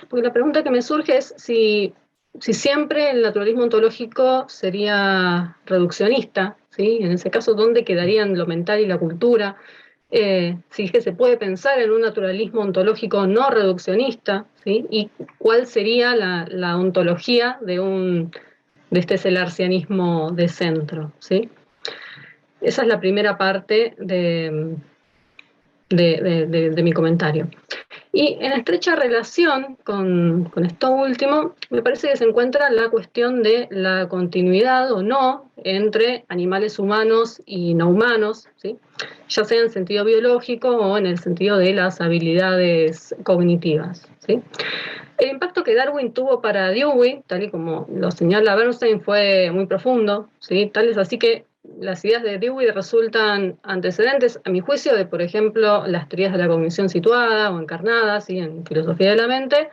porque la pregunta que me surge es si siempre el naturalismo ontológico sería reduccionista, ¿sí? En ese caso, ¿dónde quedarían lo mental y la cultura? Si es que se puede pensar en un naturalismo ontológico no reduccionista, ¿sí? Y cuál sería la ontología de este celarcianismo de centro, ¿sí? Esa es la primera parte de mi comentario. Y en estrecha relación con esto último, me parece que se encuentra la cuestión de la continuidad o no entre animales humanos y no humanos, ¿sí? Ya sea en sentido biológico o en el sentido de las habilidades cognitivas, ¿sí? El impacto que Darwin tuvo para Dewey, tal y como lo señala Bernstein, fue muy profundo, ¿sí? Tal es así que las ideas de Dewey resultan antecedentes, a mi juicio, de, por ejemplo, las teorías de la cognición situada o encarnada, ¿sí? En filosofía de la mente,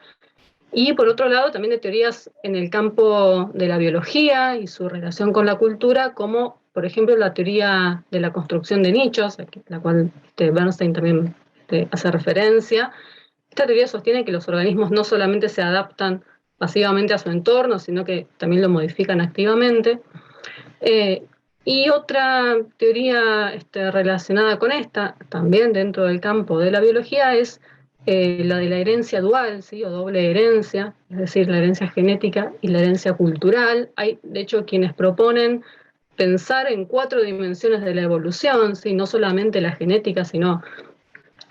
y por otro lado también de teorías en el campo de la biología y su relación con la cultura, como por ejemplo la teoría de la construcción de nichos, a la cual Bernstein también hace referencia. Esta teoría sostiene que los organismos no solamente se adaptan pasivamente a su entorno, sino que también lo modifican activamente. Y otra teoría relacionada con esta, también dentro del campo de la biología, es la de la herencia dual, ¿sí? O doble herencia, es decir, la herencia genética y la herencia cultural. Hay, de hecho, quienes proponen pensar en 4 dimensiones de la evolución, ¿sí? No solamente la genética, sino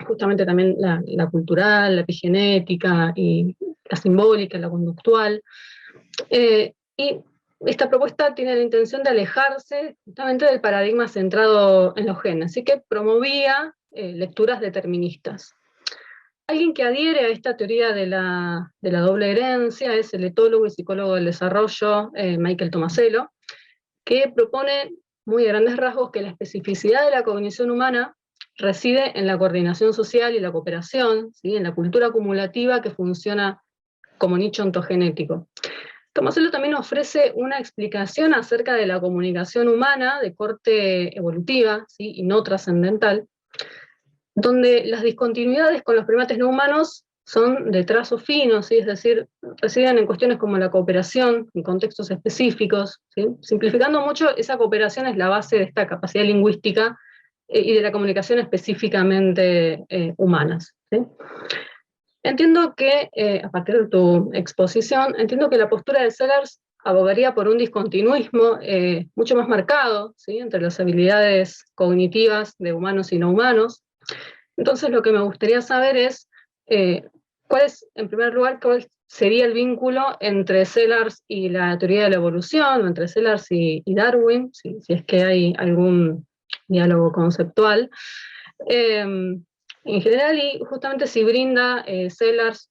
justamente también la cultural, la epigenética y la simbólica, la conductual. Y esta propuesta tiene la intención de alejarse justamente del paradigma centrado en los genes, así que promovía lecturas deterministas. Alguien que adhiere a esta teoría de la doble herencia es el etólogo y psicólogo del desarrollo Michael Tomasello, que propone muy a grandes rasgos que la especificidad de la cognición humana reside en la coordinación social y la cooperación, ¿sí? En la cultura acumulativa que funciona como nicho ontogenético. Tomasello también ofrece una explicación acerca de la comunicación humana de corte evolutiva, ¿sí? Y no trascendental, donde las discontinuidades con los primates no humanos son de trazo fino, ¿sí? Es decir, residen en cuestiones como la cooperación en contextos específicos, ¿sí? Simplificando mucho, esa cooperación es la base de esta capacidad lingüística y de la comunicación específicamente humanas, ¿sí? Entiendo que, a partir de tu exposición, entiendo que la postura de Sellars abogaría por un discontinuismo mucho más marcado, ¿sí? Entre las habilidades cognitivas de humanos y no humanos. Entonces, lo que me gustaría saber es cuál es, en primer lugar, cuál sería el vínculo entre Sellars y la teoría de la evolución, o entre Sellars y Darwin, si es que hay algún diálogo conceptual. En general, y justamente si brinda Sellars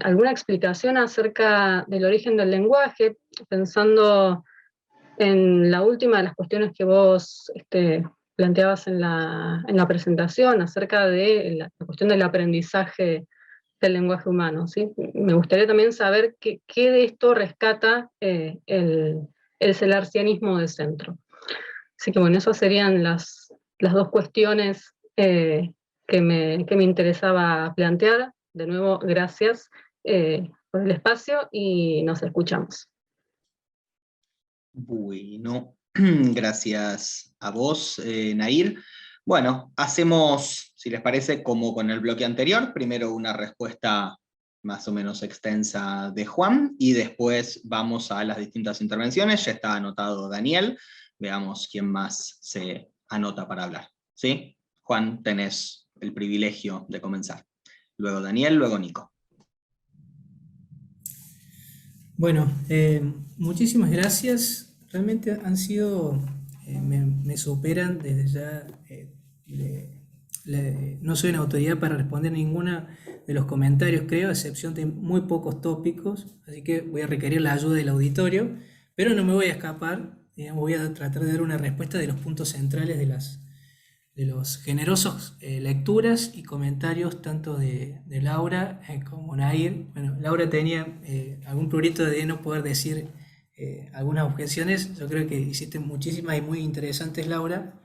alguna explicación acerca del origen del lenguaje, pensando en la última de las cuestiones que vos planteabas en la presentación acerca de la cuestión del aprendizaje del lenguaje humano, ¿sí? Me gustaría también saber qué de esto rescata el sellarsianismo de centro. Así que bueno, esas serían las 2 cuestiones que me interesaba plantear. De nuevo, gracias por el espacio y nos escuchamos. Bueno, gracias a vos, Nair. Bueno, hacemos, si les parece, como con el bloque anterior, primero una respuesta más o menos extensa de Juan, y después vamos a las distintas intervenciones. Ya está anotado Daniel, veamos quién más se anota para hablar. ¿Sí? Juan, tenés el privilegio de comenzar. Luego Daniel, luego Nico. Bueno, muchísimas gracias. Realmente han sido, me superan desde ya. No soy una autoridad para responder ninguna de los comentarios, creo, a excepción de muy pocos tópicos, así que voy a requerir la ayuda del auditorio, pero no me voy a escapar, digamos, voy a tratar de dar una respuesta de los puntos centrales de los generosos lecturas y comentarios tanto de Laura como Nair. Bueno, Laura tenía algún prurito de no poder decir algunas objeciones. Yo creo que hiciste muchísimas y muy interesantes, Laura.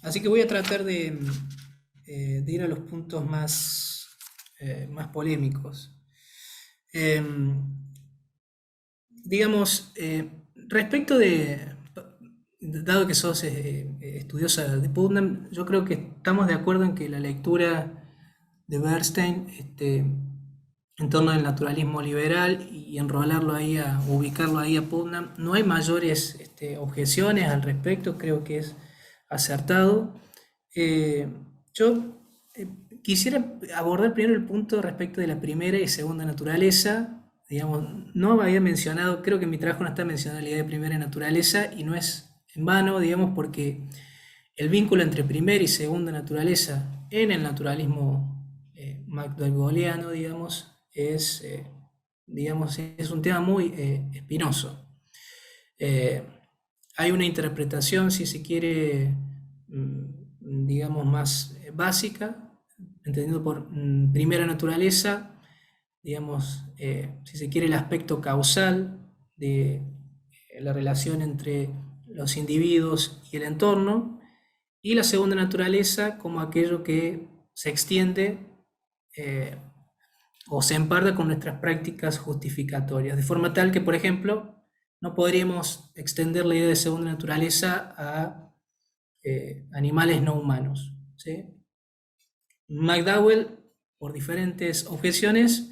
Así que voy a tratar de ir a los puntos más polémicos. Digamos, respecto dado que sos estudiosa de Putnam, yo creo que estamos de acuerdo en que la lectura de Bernstein en torno al naturalismo liberal y enrolarlo ahí, ubicarlo ahí a Putnam, no hay mayores objeciones al respecto, creo que es acertado. Yo quisiera abordar primero el punto respecto de la primera y segunda naturaleza. Digamos, no había mencionado, creo que en mi trabajo no está mencionada la idea de primera naturaleza, y no es en vano, digamos, porque el vínculo entre primera y segunda naturaleza en el naturalismo McDougaliano, digamos, es un tema muy espinoso. Hay una interpretación, si se quiere, digamos, más básica, entendido por primera naturaleza, digamos, si se quiere, el aspecto causal de la relación entre los individuos y el entorno, y la segunda naturaleza como aquello que se extiende o se emparda con nuestras prácticas justificatorias, de forma tal que, por ejemplo, no podríamos extender la idea de segunda naturaleza a animales no humanos, ¿sí? McDowell, por diferentes objeciones,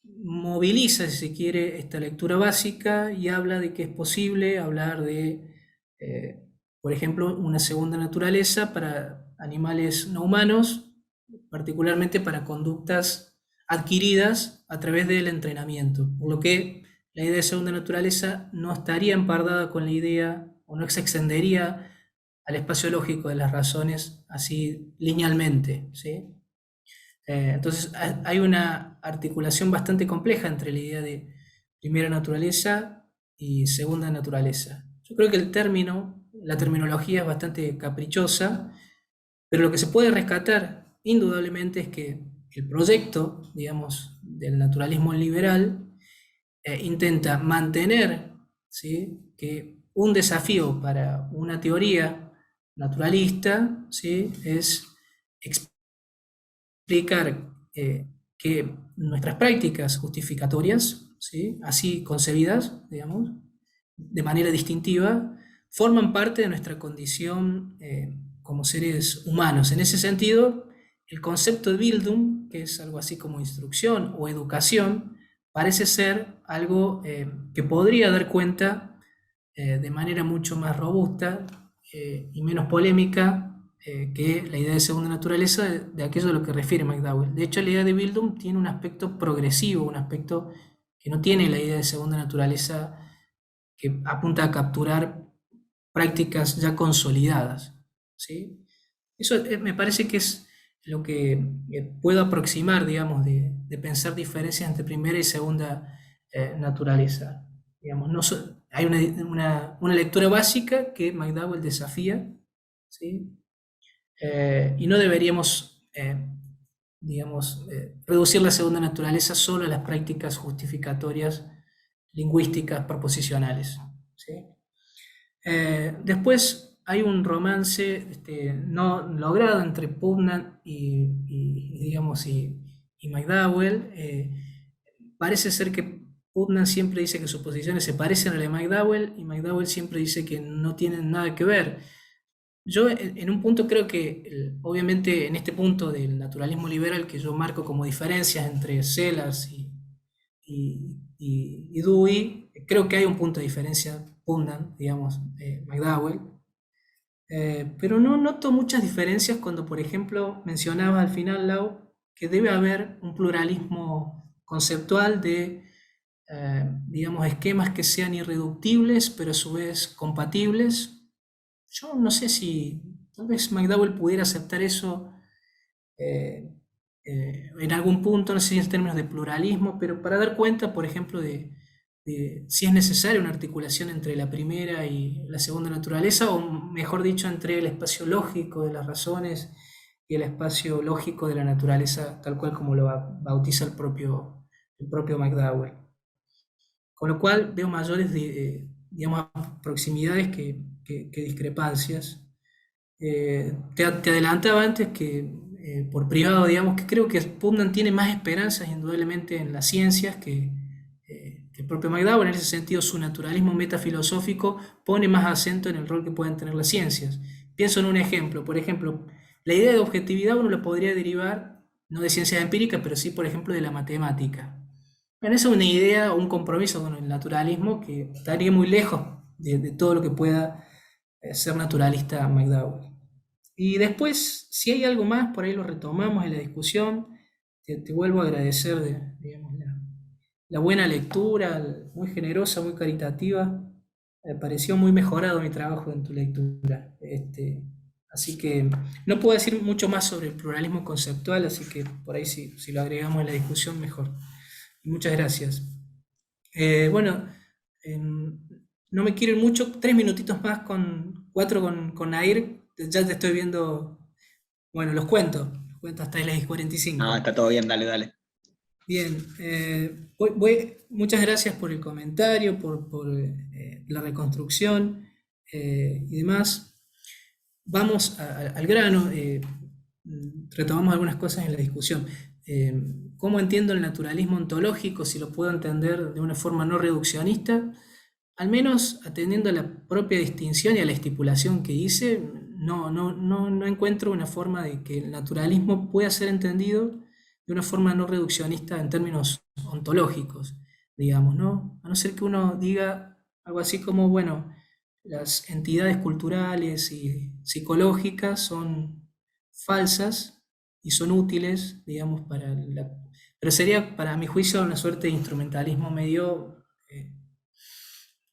moviliza, si se quiere, esta lectura básica y habla de que es posible hablar de, por ejemplo, una segunda naturaleza para animales no humanos, particularmente para conductas adquiridas a través del entrenamiento, por lo que la idea de segunda naturaleza no estaría empardada con la idea, o no se extendería al espacio lógico de las razones así linealmente, ¿sí? Entonces hay una articulación bastante compleja entre la idea de primera naturaleza y segunda naturaleza. Yo creo que la terminología es bastante caprichosa, pero lo que se puede rescatar indudablemente es que el proyecto, digamos, del naturalismo liberal intenta mantener, ¿sí?, que un desafío para una teoría naturalista, ¿sí?, es explicar que nuestras prácticas justificatorias, ¿sí?, así concebidas, digamos, de manera distintiva, forman parte de nuestra condición como seres humanos. En ese sentido, el concepto de Bildung, que es algo así como instrucción o educación, parece ser algo que podría dar cuenta de manera mucho más robusta y menos polémica que la idea de segunda naturaleza de aquello a lo que refiere McDowell. De hecho, la idea de Bildung tiene un aspecto progresivo, un aspecto que no tiene la idea de segunda naturaleza, que apunta a capturar prácticas ya consolidadas, ¿sí? Eso me parece que es lo que puedo aproximar, digamos, de pensar diferencias entre primera y segunda naturaleza. Digamos, hay una lectura básica que McDowell desafía, ¿sí? Y no deberíamos, digamos, reducir la segunda naturaleza solo a las prácticas justificatorias lingüísticas proposicionales, ¿sí? Después hay un romance no logrado entre Putnam digamos, y McDowell. Parece ser que Putnam siempre dice que sus posiciones se parecen a la de McDowell, y McDowell siempre dice que no tienen nada que ver. Yo en un punto creo que, obviamente en este punto del naturalismo liberal que yo marco como diferencias entre Sellars y Dewey, creo que hay un punto de diferencia, Putnam, digamos, McDowell, pero no noto muchas diferencias cuando, por ejemplo, mencionaba al final, Lau, que debe haber un pluralismo conceptual de, digamos, esquemas que sean irreductibles, pero a su vez compatibles. Yo no sé si tal vez McDowell pudiera aceptar eso en algún punto, no sé si en términos de pluralismo, pero para dar cuenta, por ejemplo, de si es necesaria una articulación entre la primera y la segunda naturaleza, o mejor dicho, entre el espacio lógico de las razones y el espacio lógico de la naturaleza, tal cual como lo bautiza el propio McDowell. Con lo cual veo mayores, digamos, proximidades que discrepancias. Te adelantaba antes que, por privado, digamos, que creo que Putnam tiene más esperanzas indudablemente en las ciencias que el propio McDowell. En ese sentido, su naturalismo metafilosófico pone más acento en el rol que pueden tener las ciencias. Pienso en un ejemplo. Por ejemplo, la idea de objetividad uno la podría derivar no de ciencias empíricas, pero sí, por ejemplo, de la matemática. Bueno, esa es una idea o un compromiso con el naturalismo que estaría muy lejos de todo lo que pueda ser naturalista McDowell. Y después, si hay algo más, por ahí lo retomamos en la discusión. Te vuelvo a agradecer digamos, la buena lectura, muy generosa, muy caritativa. Me pareció muy mejorado mi trabajo en tu lectura. Así que no puedo decir mucho más sobre el pluralismo conceptual, así que por ahí si lo agregamos en la discusión, mejor. Muchas gracias. Bueno, no me quiero ir mucho, 3 minutitos más, 4 con Nair. Ya te estoy viendo. Bueno, los cuento hasta las 10:45. Ah, está todo bien, dale, dale. Bien, muchas gracias por el comentario, por la reconstrucción y demás. Vamos al grano, retomamos algunas cosas en la discusión. ¿Cómo entiendo el naturalismo ontológico? Si lo puedo entender de una forma no reduccionista, al menos atendiendo a la propia distinción y a la estipulación que hice, no encuentro una forma de que el naturalismo pueda ser entendido de una forma no reduccionista en términos ontológicos, digamos, ¿no? A no ser que uno diga algo así como, bueno, las entidades culturales y psicológicas son falsas y son útiles, digamos, pero sería, para mi juicio, una suerte de instrumentalismo medio,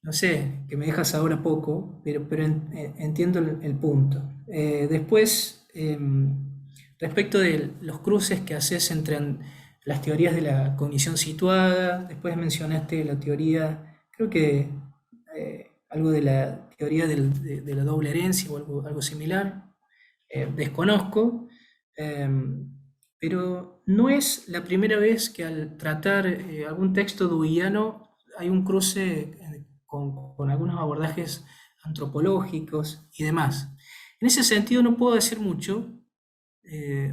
no sé, que me dejas ahora poco, pero entiendo el punto. Después, respecto de los cruces que haces entre las teorías de la cognición situada, después mencionaste la teoría, creo que algo de la teoría de la doble herencia o algo similar, desconozco, pero no es la primera vez que al tratar algún texto deweyano hay un cruce con algunos abordajes antropológicos y demás. En ese sentido no puedo decir mucho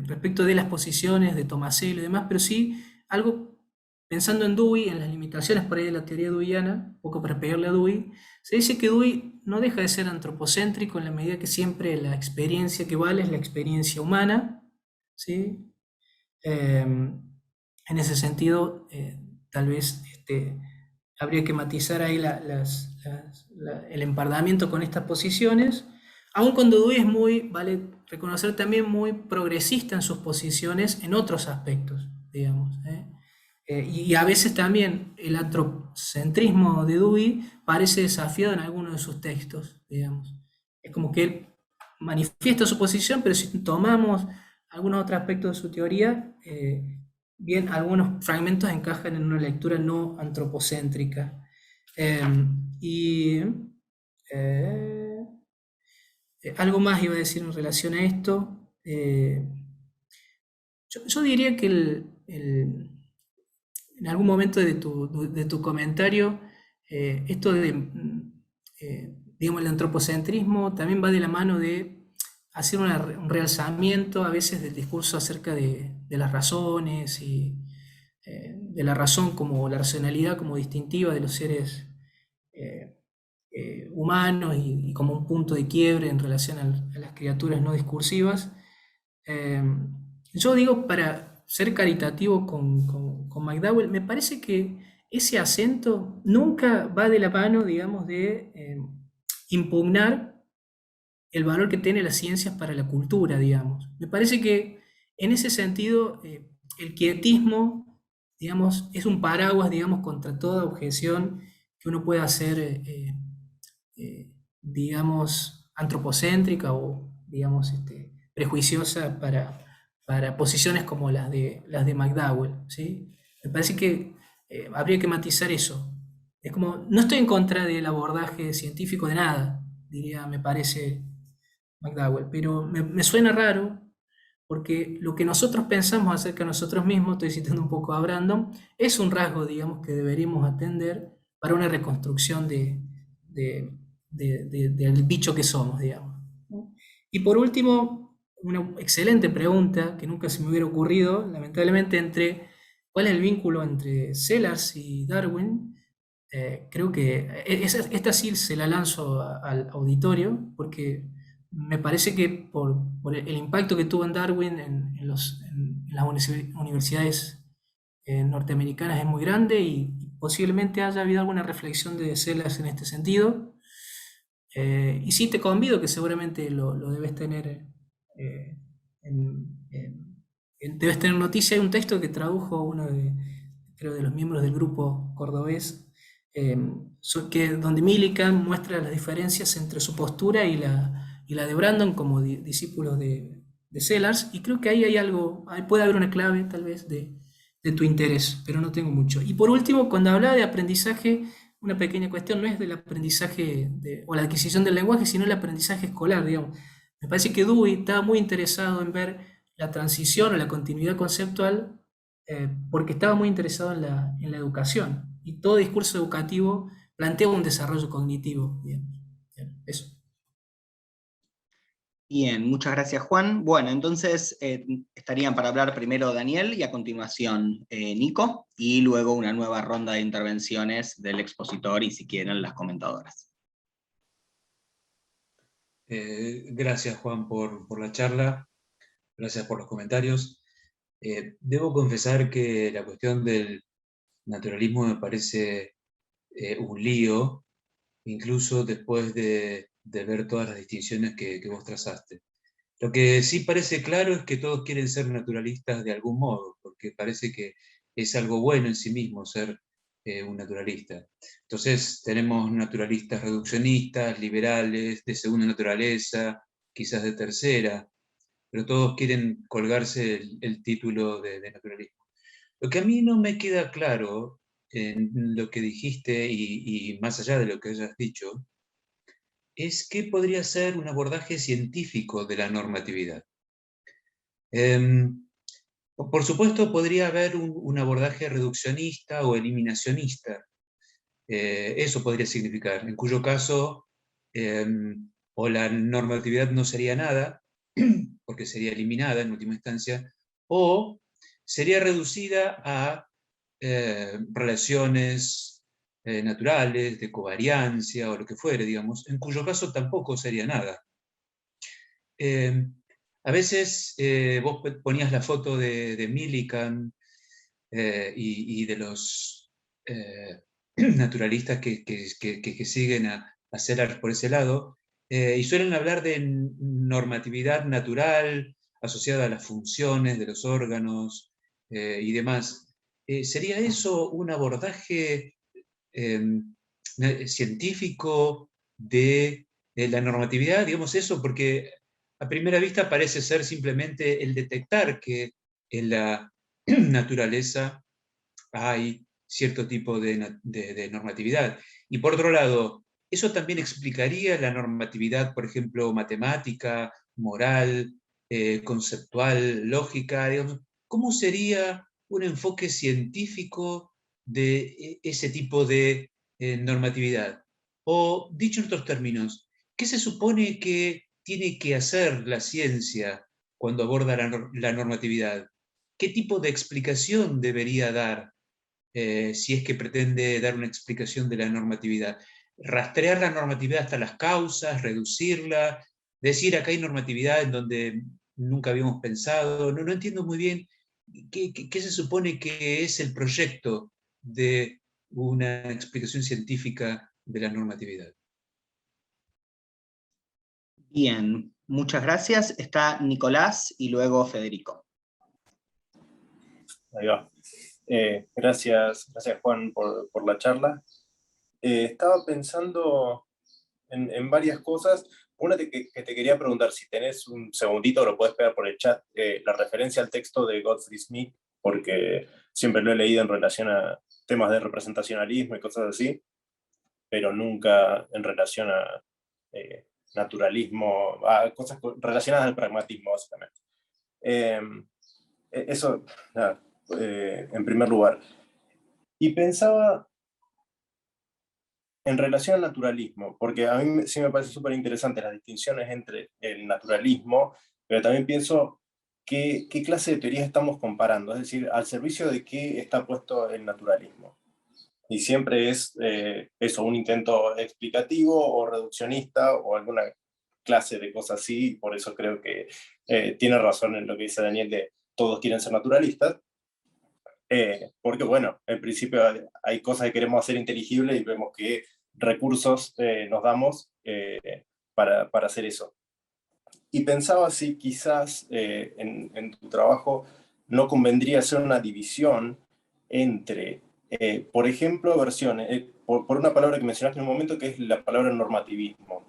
respecto de las posiciones de Tomasello y demás, pero sí algo pensando en Dewey, en las limitaciones por ahí de la teoría deweyana, un poco para pegarle a Dewey. Se dice que Dewey no deja de ser antropocéntrico en la medida que siempre la experiencia que vale es la experiencia humana, ¿sí? En ese sentido, tal vez habría que matizar ahí el empardamiento con estas posiciones, aun cuando Dewey es vale reconocer también, muy progresista en sus posiciones en otros aspectos, digamos. Y a veces también el antropocentrismo de Dewey parece desafiado en algunos de sus textos, digamos. Es como que él manifiesta su posición, pero si tomamos algunos otros aspectos de su teoría, bien, algunos fragmentos encajan en una lectura no antropocéntrica. Algo más iba a decir en relación a esto. Yo diría que en algún momento de tu comentario, esto digamos, el antropocentrismo también va de la mano de hacer un realzamiento a veces del discurso acerca de las razones y de la razón como la racionalidad como distintiva de los seres humanos y como un punto de quiebre en relación a las criaturas no discursivas. Yo digo, para ser caritativo con McDowell, me parece que ese acento nunca va de la mano, digamos, de impugnar el valor que tiene las ciencias para la cultura, digamos. Me parece que en ese sentido el quietismo, digamos, es un paraguas, digamos, contra toda objeción que uno pueda hacer, digamos, antropocéntrica o, digamos, prejuiciosa para posiciones como las de McDowell, ¿sí? Me parece que habría que matizar eso. Es como, no estoy en contra del abordaje científico de nada, diría, me parece, McDowell, pero me suena raro porque lo que nosotros pensamos acerca de nosotros mismos, estoy citando un poco a Brandon, es un rasgo, digamos, que deberíamos atender para una reconstrucción del bicho que somos, digamos. Y por último, una excelente pregunta que nunca se me hubiera ocurrido, lamentablemente, ¿cuál es el vínculo entre Sellars y Darwin? Creo que esta sí se la lanzo al auditorio, porque me parece que por el impacto que tuvo en Darwin en las universidades norteamericanas es muy grande y posiblemente haya habido alguna reflexión de Sellars en este sentido. Y sí te convido, que seguramente lo debes tener debes tener noticia, hay un texto que tradujo uno creo, de los miembros del grupo cordobés, donde Millikan muestra las diferencias entre su postura y la de Brandon como discípulo de Sellars, y creo que ahí hay algo, ahí puede haber una clave tal vez de tu interés, pero no tengo mucho. Y por último, cuando hablaba de aprendizaje, una pequeña cuestión, no es del aprendizaje o la adquisición del lenguaje, sino el aprendizaje escolar, digamos. Me parece que Dewey estaba muy interesado en ver la transición o la continuidad conceptual, porque estaba muy interesado en la educación, y todo discurso educativo plantea un desarrollo cognitivo. Bien, eso. Bien, muchas gracias, Juan. Bueno, entonces estarían para hablar primero Daniel y a continuación Nico, y luego una nueva ronda de intervenciones del expositor y si quieren las comentadoras. Gracias, Juan, por la charla. Gracias por los comentarios. Debo confesar que la cuestión del naturalismo me parece un lío, incluso después de ver todas las distinciones que vos trazaste. Lo que sí parece claro es que todos quieren ser naturalistas de algún modo, porque parece que es algo bueno en sí mismo ser un naturalista. Entonces tenemos naturalistas reduccionistas, liberales, de segunda naturaleza, quizás de tercera, pero todos quieren colgarse el título de naturalismo. Lo que a mí no me queda claro en lo que dijiste, y más allá de lo que hayas dicho, es qué podría ser un abordaje científico de la normatividad. Por supuesto, podría haber un abordaje reduccionista o eliminacionista. Eso podría significar, en cuyo caso, o la normatividad no sería nada, porque sería eliminada en última instancia, o sería reducida a relaciones naturales, de covariancia o lo que fuere, digamos, en cuyo caso tampoco sería nada. A veces vos ponías la foto de Millikan y de los naturalistas que siguen a Sellars por ese lado, y suelen hablar de normatividad natural asociada a las funciones de los órganos y demás. ¿Sería eso un abordaje científico de la normatividad? Digamos eso porque a primera vista parece ser simplemente el detectar que en la naturaleza hay cierto tipo de normatividad. Y por otro lado, ¿eso también explicaría la normatividad, por ejemplo, matemática, moral, conceptual, lógica? Digamos, ¿cómo sería un enfoque científico de ese tipo de normatividad? O, dicho en otros términos, ¿qué se supone que tiene que hacer la ciencia cuando aborda la normatividad? ¿Qué tipo de explicación debería dar si es que pretende dar una explicación de la normatividad? Rastrear la normatividad hasta las causas, reducirla, decir acá hay normatividad en donde nunca habíamos pensado. No entiendo muy bien qué se supone que es el proyecto de una explicación científica de la normatividad. Bien, muchas gracias. Está Nicolás y luego Federico. Ahí va. Gracias Juan por la charla. Estaba pensando en varias cosas. Una que te quería preguntar, si tenés un segundito, lo puedes pegar por el chat, la referencia al texto de Gottfried Smith, porque siempre lo he leído en relación a temas de representacionalismo y cosas así, pero nunca en relación a naturalismo, a cosas relacionadas al pragmatismo, básicamente. Eso, nada, en primer lugar. Y pensaba en relación al naturalismo, porque a mí sí me parece súper interesante las distinciones entre el naturalismo, pero también pienso qué clase de teorías estamos comparando, es decir, al servicio de qué está puesto el naturalismo. Y siempre es eso, un intento explicativo o reduccionista o alguna clase de cosas así, por eso creo que tiene razón en lo que dice Daniel de todos quieren ser naturalistas, porque bueno, en principio hay cosas que queremos hacer inteligibles y vemos que recursos nos damos para hacer eso. Y pensaba si quizás en tu trabajo no convendría hacer una división entre, por ejemplo, versiones, por una palabra que mencionaste en un momento, que es la palabra normativismo,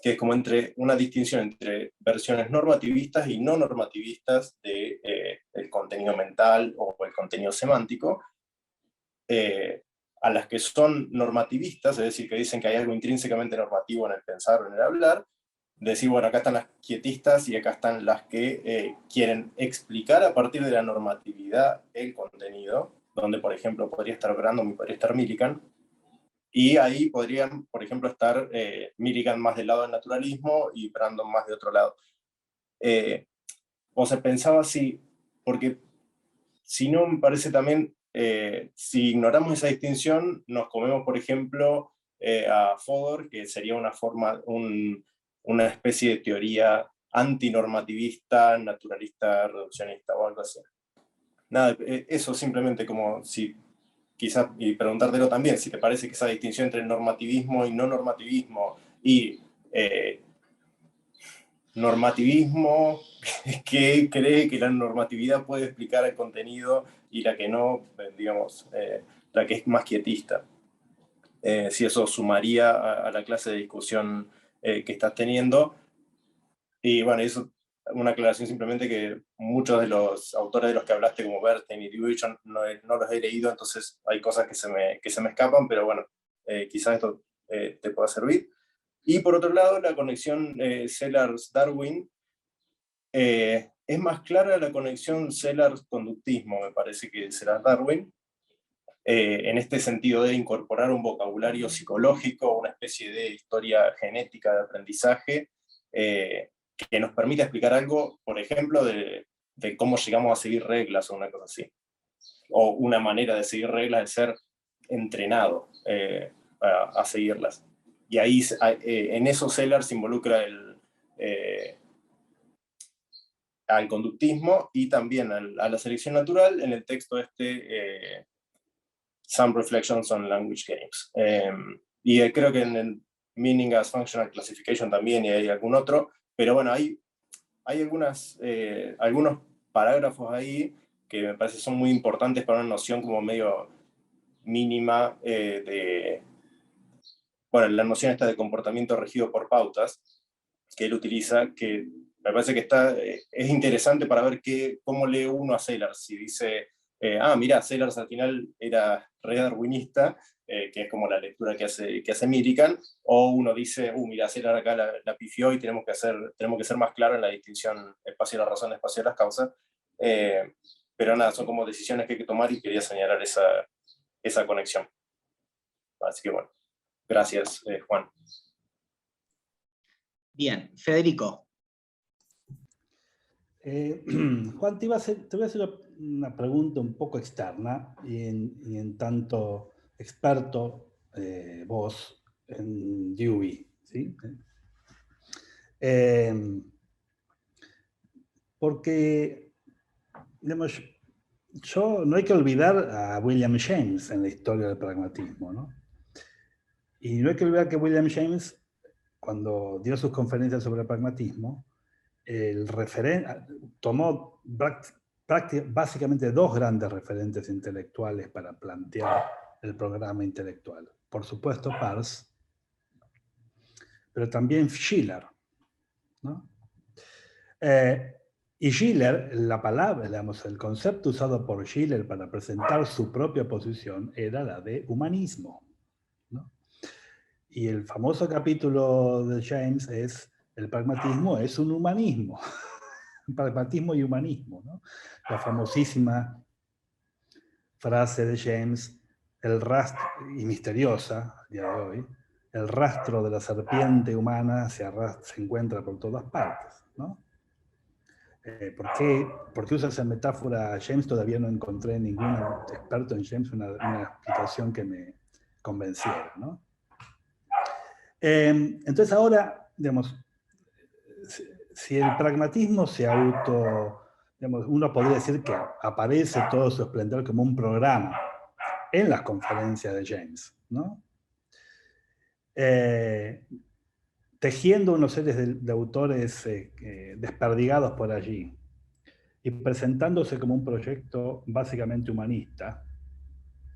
que es como una distinción entre versiones normativistas y no normativistas del contenido mental o el contenido semántico, a las que son normativistas, es decir, que dicen que hay algo intrínsecamente normativo en el pensar o en el hablar, decir, bueno, acá están las quietistas y acá están las que quieren explicar a partir de la normatividad el contenido, donde, por ejemplo, podría estar Brandon y podría estar Millikan, y ahí podrían, por ejemplo, estar Millikan más del lado del naturalismo y Brandon más de otro lado. O sea, pensaba así, porque si no, me parece también, si ignoramos esa distinción, nos comemos, por ejemplo, a Fodor, que sería una especie de teoría antinormativista, naturalista, reduccionista o algo así. Nada, eso simplemente como si quizás, y preguntártelo también, si te parece que esa distinción entre normativismo y no normativismo, y normativismo que cree que la normatividad puede explicar el contenido y la que no, digamos, la que es más quietista. Si eso sumaría a la clase de discusión que estás teniendo. Y bueno, eso una aclaración simplemente que muchos de los autores de los que hablaste, como Bernstein y Dewey, yo no los he leído, entonces hay cosas que se me escapan, pero bueno, quizás esto te pueda servir. Y por otro lado, la conexión Sellars-Darwin, es más clara la conexión Sellars-conductismo, me parece que Sellars-Darwin, en este sentido de incorporar un vocabulario psicológico, una especie de historia genética de aprendizaje, que nos permite explicar algo, por ejemplo, de cómo llegamos a seguir reglas o una cosa así. O una manera de seguir reglas es ser entrenado a seguirlas. Y ahí, en eso Sellars involucra al conductismo y también a la selección natural en el texto Some Reflections on Language Games. Y creo que en el Meaning as Functional Classification también, y hay algún otro, pero bueno, hay algunos parágrafos ahí que me parece son muy importantes para una noción como medio mínima bueno, la noción esta de comportamiento regido por pautas que él utiliza, que me parece que es interesante para ver cómo lee uno a Sellars. Si dice, mira, Sellars al final era re darwinista, que es como la lectura que hace Millikan, o uno dice, mira, Sellars acá la pifió y tenemos que ser más claros en la distinción espacio de la razón, espacio de las causas. Pero nada, son como decisiones que hay que tomar y quería señalar esa conexión. Así que bueno, gracias, Juan. Bien, Federico. Juan, te voy a hacer una pregunta un poco externa, y en tanto experto vos en Dewey, ¿sí? Porque, digamos, no hay que olvidar a William James en la historia del pragmatismo, ¿no? Y no hay que olvidar que William James, cuando dio sus conferencias sobre el pragmatismo, tomó básicamente dos grandes referentes intelectuales para plantear el programa intelectual. Por supuesto, Peirce, pero también Schiller, ¿no? Y Schiller, la palabra, digamos, el concepto usado por Schiller para presentar su propia posición era la de humanismo, ¿no? Y el famoso capítulo de James es: el pragmatismo es un humanismo. Pragmatismo y humanismo, ¿no? La famosísima frase de James, y misteriosa, a día de hoy, el rastro de la serpiente humana se encuentra por todas partes, ¿no? ¿Por qué usa esa metáfora James? Todavía no encontré ningún experto en James una explicación que me convenciera, ¿no? Entonces ahora, digamos, si el pragmatismo digamos, uno podría decir que aparece todo su esplendor como un programa en las conferencias de James, ¿no? tejiendo unos series de autores desperdigados por allí y presentándose como un proyecto básicamente humanista,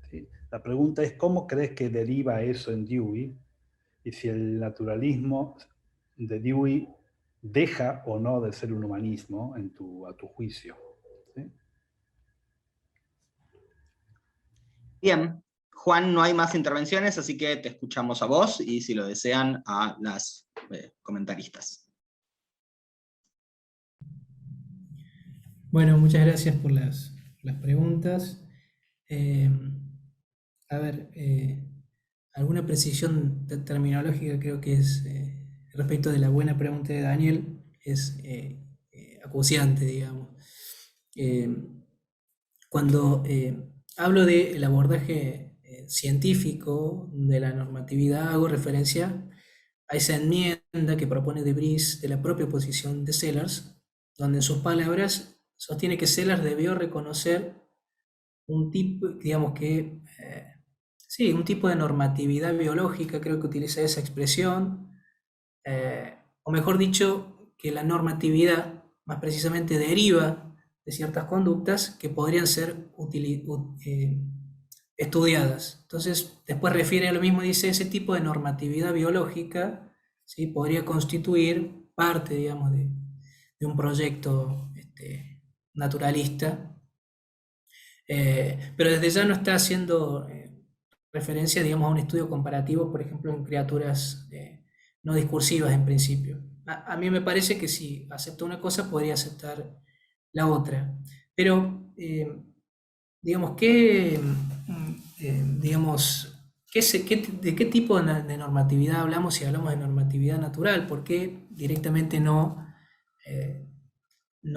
¿sí? La pregunta es, ¿cómo crees que deriva eso en Dewey? Y si el naturalismo de Dewey deja o no de ser un humanismo a tu juicio, ¿sí? Bien, Juan, no hay más intervenciones, así que te escuchamos a vos y, si lo desean, a las comentaristas. Bueno, muchas gracias por las preguntas. A ver, alguna precisión terminológica creo que es, respecto de la buena pregunta de Daniel, es acuciante, digamos. Cuando hablo del abordaje científico de la normatividad, hago referencia a esa enmienda que propone De Vries de la propia posición de Sellars, donde en sus palabras sostiene que Sellars debió reconocer un tipo, digamos que, sí, un tipo de normatividad biológica, creo que utiliza esa expresión, o mejor dicho, que la normatividad más precisamente deriva de ciertas conductas que podrían ser estudiadas. Entonces, después refiere a lo mismo, dice, ese tipo de normatividad biológica, ¿sí?, podría constituir parte, digamos, de un proyecto naturalista, pero desde ya no está haciendo referencia, digamos, a un estudio comparativo, por ejemplo, en criaturas no discursivas en principio. A mí me parece que si acepta una cosa, podría aceptar la otra. Pero, digamos, ¿de qué tipo de normatividad hablamos si hablamos de normatividad natural? ¿Por qué directamente no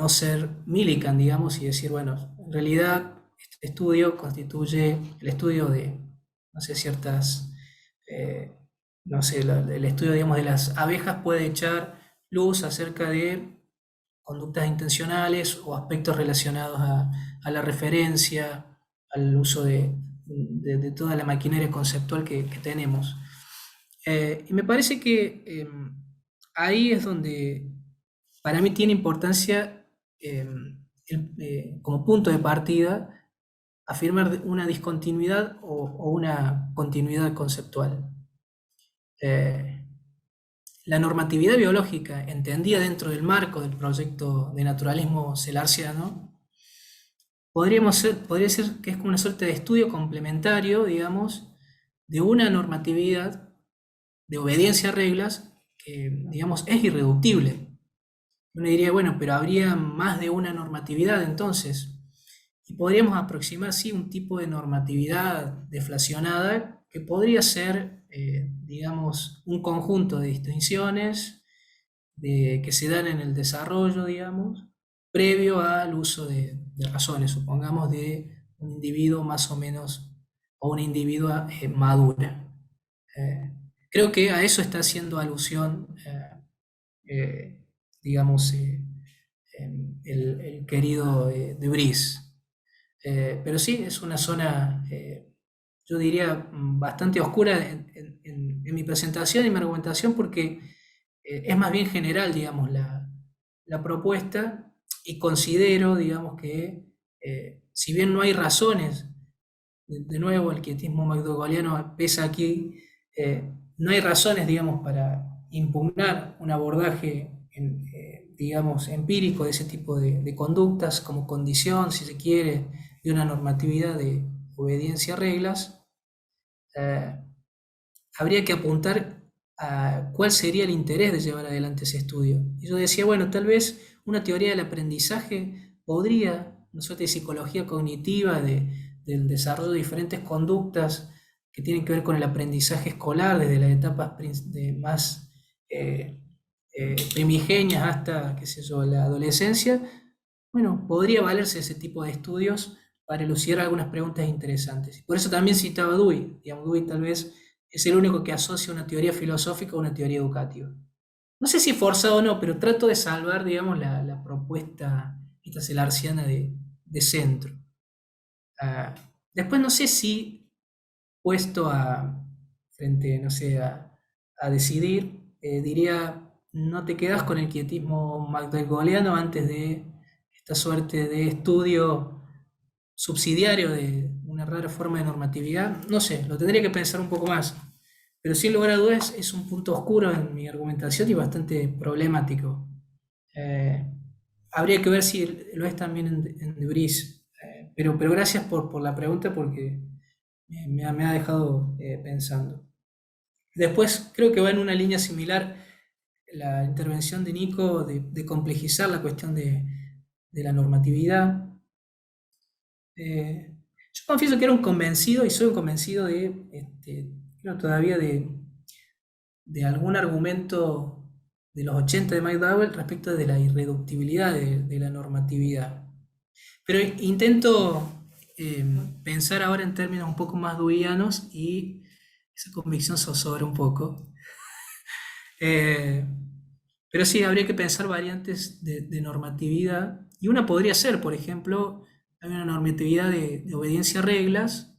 ser Millikan, digamos, y decir, bueno, en realidad este estudio constituye el estudio de, no sé, ciertas, no sé, el estudio, digamos, de las abejas puede echar luz acerca de conductas intencionales o aspectos relacionados a la referencia, al uso de toda la maquinaria conceptual que tenemos. Y me parece que ahí es donde para mí tiene importancia, como punto de partida, afirmar una discontinuidad o una continuidad conceptual. La normatividad biológica, entendida dentro del marco del proyecto de naturalismo sellarsiano, podría ser que es como una suerte de estudio complementario, digamos, de una normatividad de obediencia a reglas que, digamos, es irreductible. Uno diría, bueno, pero habría más de una normatividad entonces. Y podríamos aproximar, sí, un tipo de normatividad deflacionada que podría ser, digamos, un conjunto de distinciones que se dan en el desarrollo, digamos, previo al uso de razones, supongamos, de un individuo más o menos, o una individua madura. Creo que a eso está haciendo alusión, digamos, el querido De Vries. Pero sí, es una zona, yo diría, bastante oscura en mi presentación y mi argumentación, porque es más bien general, digamos, la propuesta, y considero, digamos, que si bien no hay razones, de nuevo el quietismo macdonaldiano pesa aquí, no hay razones, digamos, para impugnar un abordaje, digamos, empírico de ese tipo de conductas como condición, si se quiere, de una normatividad de obediencia a reglas. Habría que apuntar a cuál sería el interés de llevar adelante ese estudio. Y yo decía, bueno, tal vez una teoría del aprendizaje podría, una suerte de psicología cognitiva del desarrollo de diferentes conductas que tienen que ver con el aprendizaje escolar, desde las etapas más primigenias hasta, qué sé yo, la adolescencia. Bueno, podría valerse ese tipo de estudios para elucidar algunas preguntas interesantes. Por eso también citaba a Dewey. Digamos, Dewey tal vez es el único que asocia una teoría filosófica a una teoría educativa. No sé si forzado o no, pero trato de salvar, digamos, la propuesta esta sellarsiana de centro. Después no sé si puesto frente, no sé, a decidir, diría, no te quedas con el quietismo magdalgoliano antes de esta suerte de estudio subsidiario de una rara forma de normatividad. No sé, lo tendría que pensar un poco más. Pero sin lugar a dudas es un punto oscuro en mi argumentación y bastante problemático. Habría que ver si lo es también en De Vries. Pero gracias por la pregunta porque me ha dejado pensando. Después creo que va en una línea similar la intervención de Nico de complejizar la cuestión de la normatividad. Yo confieso que era un convencido y soy un convencido creo todavía de algún argumento de los 80 de McDowell respecto de la irreductibilidad de la normatividad. Pero intento pensar ahora en términos un poco más duianos y esa convicción zozobra un poco. Pero sí, habría que pensar variantes de normatividad y una podría ser, por ejemplo, hay una normatividad de obediencia a reglas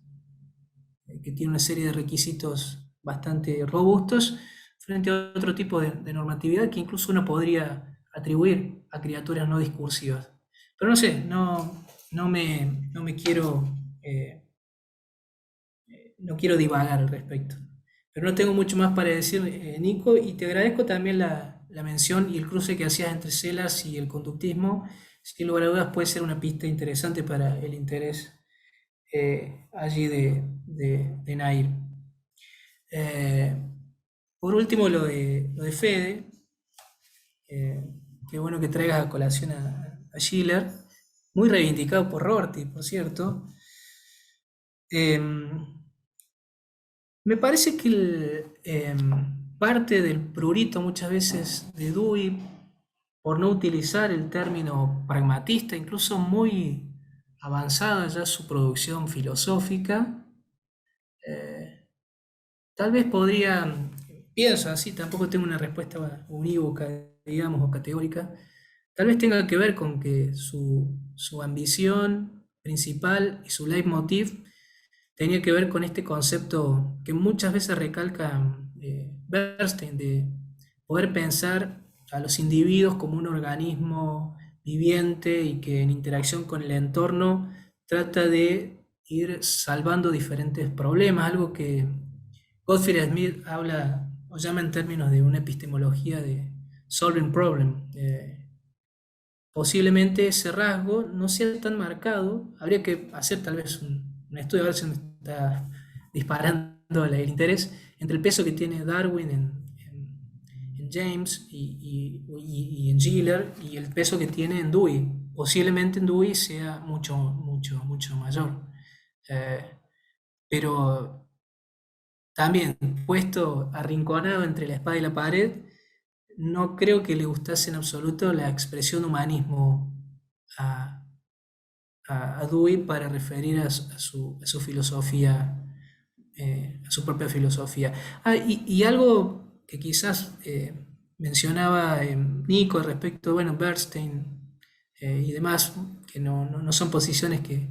que tiene una serie de requisitos bastante robustos frente a otro tipo de normatividad que incluso uno podría atribuir a criaturas no discursivas. Pero no sé, no me quiero, no quiero divagar al respecto. Pero no tengo mucho más para decir, Nico, y te agradezco también la mención y el cruce que hacías entre Sellars y el conductismo. Sin lugar a dudas puede ser una pista interesante para el interés allí de Nair. Por último, lo de Fede, qué bueno que traigas a colación a Schiller, muy reivindicado por Rorty, por cierto. Me parece que parte del prurito muchas veces de Dewey, por no utilizar el término pragmatista, incluso muy avanzada ya su producción filosófica, tal vez podría, pienso así, tampoco tengo una respuesta unívoca, digamos, o categórica, tal vez tenga que ver con que su ambición principal y su leitmotiv tenía que ver con este concepto que muchas veces recalca Bernstein, de poder pensar a los individuos como un organismo viviente y que en interacción con el entorno trata de ir salvando diferentes problemas, algo que Gottfried Smith habla o llama en términos de una epistemología de solving problem. Posiblemente ese rasgo no sea tan marcado, habría que hacer tal vez un estudio a ver si me está disparando el interés entre el peso que tiene Darwin en James y en Schiller y el peso que tiene en Dewey. Posiblemente en Dewey sea mucho mayor. Pero también puesto arrinconado entre la espada y la pared, no creo que le gustase en absoluto la expresión humanismo a Dewey para referir a su filosofía, a su propia filosofía. Y algo que quizás mencionaba Nico respecto, bueno, Bernstein y demás, que no son posiciones que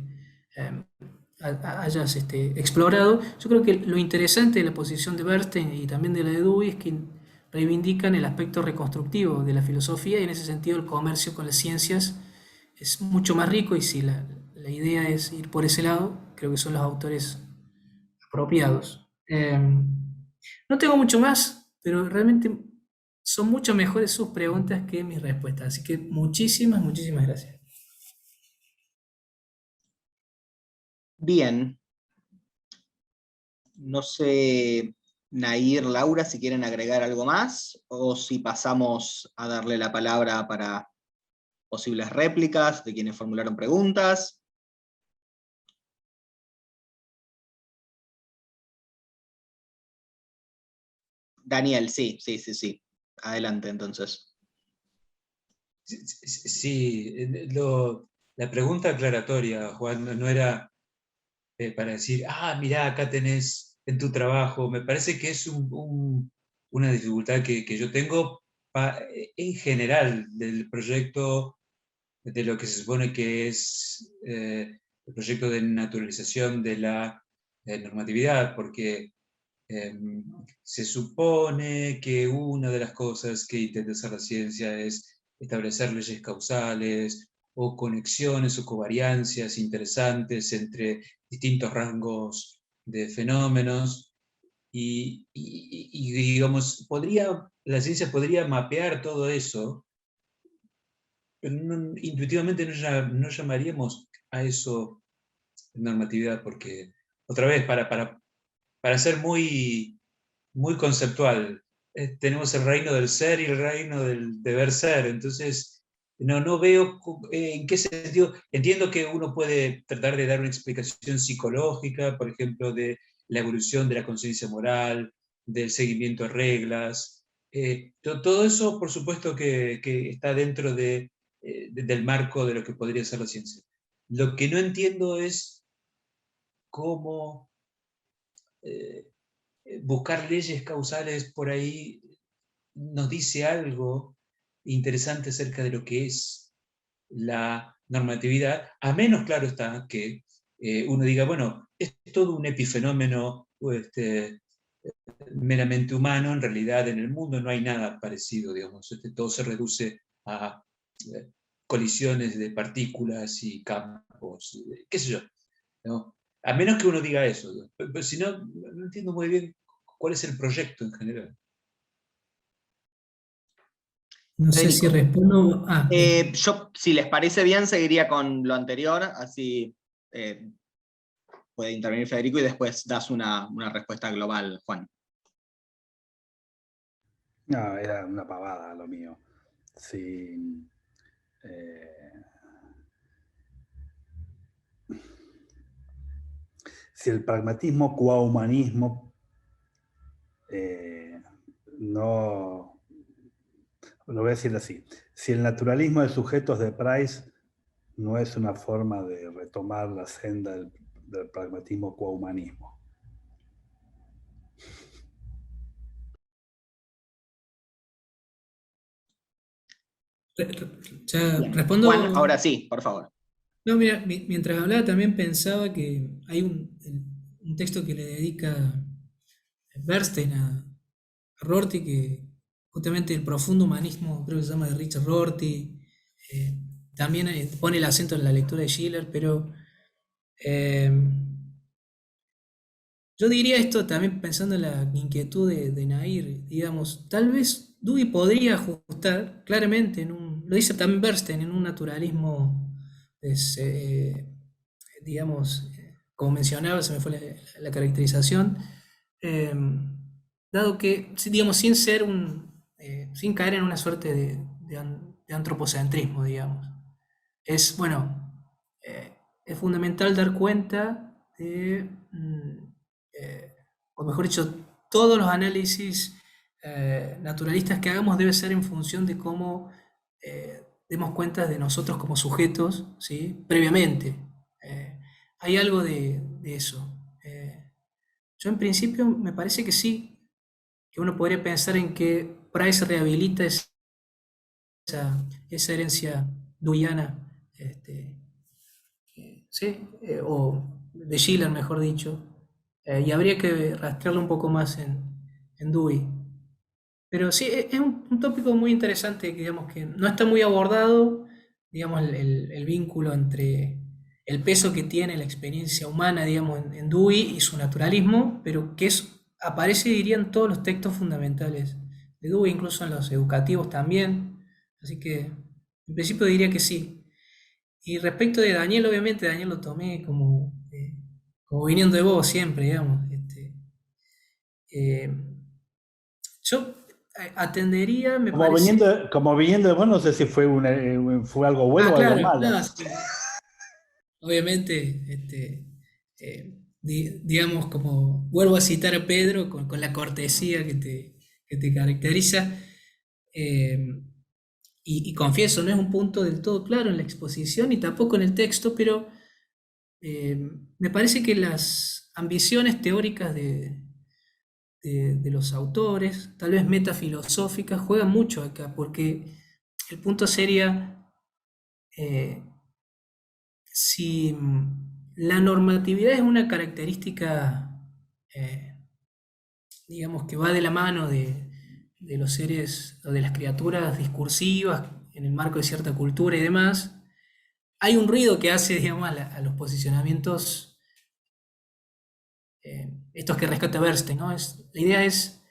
hayas explorado. Yo creo que lo interesante de la posición de Bernstein y también de la de Dewey es que reivindican el aspecto reconstructivo de la filosofía y en ese sentido el comercio con las ciencias es mucho más rico y si la idea es ir por ese lado, creo que son los autores apropiados. No tengo mucho más, pero realmente son mucho mejores sus preguntas que mis respuestas, así que muchísimas gracias. Bien. No sé, Nair, Laura, si quieren agregar algo más, o si pasamos a darle la palabra para posibles réplicas de quienes formularon preguntas. Daniel, sí. Adelante, entonces. Sí, la pregunta aclaratoria, Juan, no era para decir, mirá, acá tenés en tu trabajo. Me parece que es una dificultad que yo tengo en general del proyecto, de lo que se supone que es el proyecto de naturalización de la normatividad, porque Se supone que una de las cosas que intenta hacer la ciencia es establecer leyes causales o conexiones o covariancias interesantes entre distintos rangos de fenómenos y, digamos, la ciencia podría mapear todo eso, pero intuitivamente no llamaríamos a eso normatividad, porque, otra vez, para ser muy, muy conceptual, tenemos el reino del ser y el reino del deber ser, entonces no veo en qué sentido. Entiendo que uno puede tratar de dar una explicación psicológica, por ejemplo, de la evolución de la conciencia moral, del seguimiento de reglas, todo eso por supuesto que está dentro del marco de lo que podría ser la ciencia. Lo que no entiendo es cómo eh, buscar leyes causales por ahí nos dice algo interesante acerca de lo que es la normatividad, a menos, claro está, que uno diga, bueno, es todo un epifenómeno meramente humano, en realidad en el mundo no hay nada parecido, digamos, todo se reduce a colisiones de partículas y campos, qué sé yo, ¿no? A menos que uno diga eso, ¿no? Pero si no, no entiendo muy bien cuál es el proyecto en general. No sé si Federico. respondo. Ah, bien. Yo, si les parece bien, seguiría con lo anterior, así puede intervenir Federico y después das una respuesta global, Juan. No, era una pavada lo mío. Sí, si el pragmatismo cuahumanismo no, lo voy a decir así, si el naturalismo de sujetos de Price no es una forma de retomar la senda del pragmatismo cuahumanismo. Ya Bien. respondo. Juan, ahora sí, por favor. No, mira, mientras hablaba también pensaba que hay un texto que le dedica Bernstein a Rorty, que justamente el profundo humanismo, creo que se llama, de Richard Rorty, eh, también pone el acento en la lectura de Schiller, pero eh, yo diría esto también pensando en la inquietud de Nair, digamos, tal vez Dewey podría ajustar claramente lo dice también Bernstein, en un naturalismo, es, digamos, como mencionaba, se me fue la caracterización, eh, dado que, digamos, sin caer en una suerte de antropocentrismo, digamos. Es, bueno, es fundamental dar cuenta de, o mejor dicho, todos los análisis naturalistas que hagamos debe ser en función de cómo demos cuenta de nosotros como sujetos, ¿sí? Previamente. Hay algo de eso. Yo en principio me parece que sí, que uno podría pensar en que Price rehabilita esa herencia duyana, este, sí, o de Schiller, mejor dicho, y habría que rastrearlo un poco más en Dewey. Pero sí, es un tópico muy interesante, que, digamos, que no está muy abordado, digamos, el vínculo entre el peso que tiene la experiencia humana, digamos, en Dewey y su naturalismo, pero que aparece, diría, en todos los textos fundamentales de Dewey, incluso en los educativos también. Así que, en principio diría que sí. Y respecto de Daniel, obviamente Daniel lo tomé como viniendo de vos siempre, digamos. Eh, yo atendería, me parece. Como viniendo de vos, no sé si fue algo bueno Ah, o algo claro, malo. no, sí. Obviamente, digamos, como vuelvo a citar a Pedro con la cortesía que te caracteriza. eh, y confieso, no es un punto del todo claro en la exposición y tampoco en el texto, pero eh, me parece que las ambiciones teóricas de los autores, tal vez metafilosóficas, juegan mucho acá, porque el punto sería eh, si la normatividad es una característica digamos, que va de la mano de los seres o de las criaturas discursivas en el marco de cierta cultura y demás, hay un ruido que hace, digamos, a los posicionamientos, estos que rescata Bernstein, ¿no? La idea es,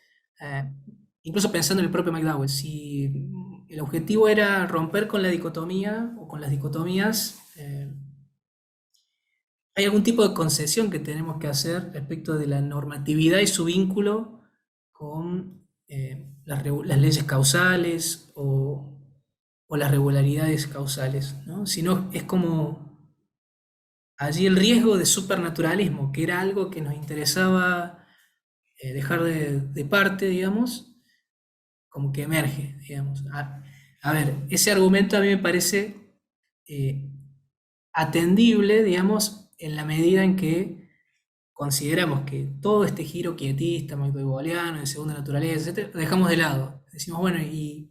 incluso pensando en el propio McDowell, si el objetivo era romper con la dicotomía o con las dicotomías, hay algún tipo de concesión que tenemos que hacer respecto de la normatividad y su vínculo con las leyes causales o las regularidades causales, ¿no? Si no, es como allí el riesgo de supernaturalismo, que era algo que nos interesaba dejar de parte, digamos, como que emerge, digamos. A ver, ese argumento a mí me parece eh, atendible, digamos, en la medida en que consideramos que todo este giro quietista, McDowelliano, de segunda naturaleza, etc., lo dejamos de lado. Decimos, bueno, y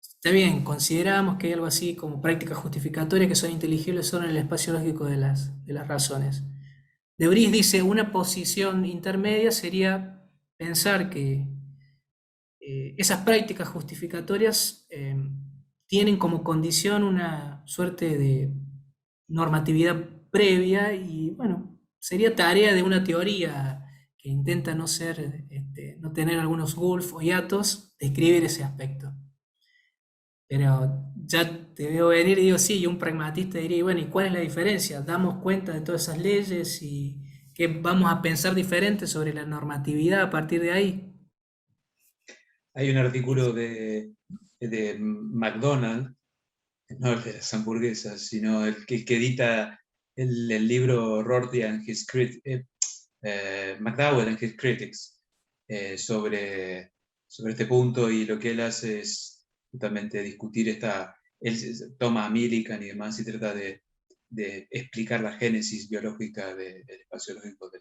está bien, consideramos que hay algo así como prácticas justificatorias que son inteligibles solo en el espacio lógico de las razones. De Vries dice, una posición intermedia sería pensar que esas prácticas justificatorias tienen como condición una suerte de normatividad previa y, bueno, sería tarea de una teoría que intenta no ser, no tener algunos gulf o hiatos, describir ese aspecto. Pero ya te veo venir y digo, sí, y un pragmatista diría, bueno, ¿y cuál es la diferencia? ¿Damos cuenta de todas esas leyes y que vamos a pensar diferente sobre la normatividad a partir de ahí? Hay un artículo de McDonald's, no el de las hamburguesas, sino el que edita el libro Rorty and his McDowell and his Critics, sobre este punto, y lo que él hace es justamente discutir él toma a Millikan y demás y trata de explicar la génesis biológica del espacio lógico de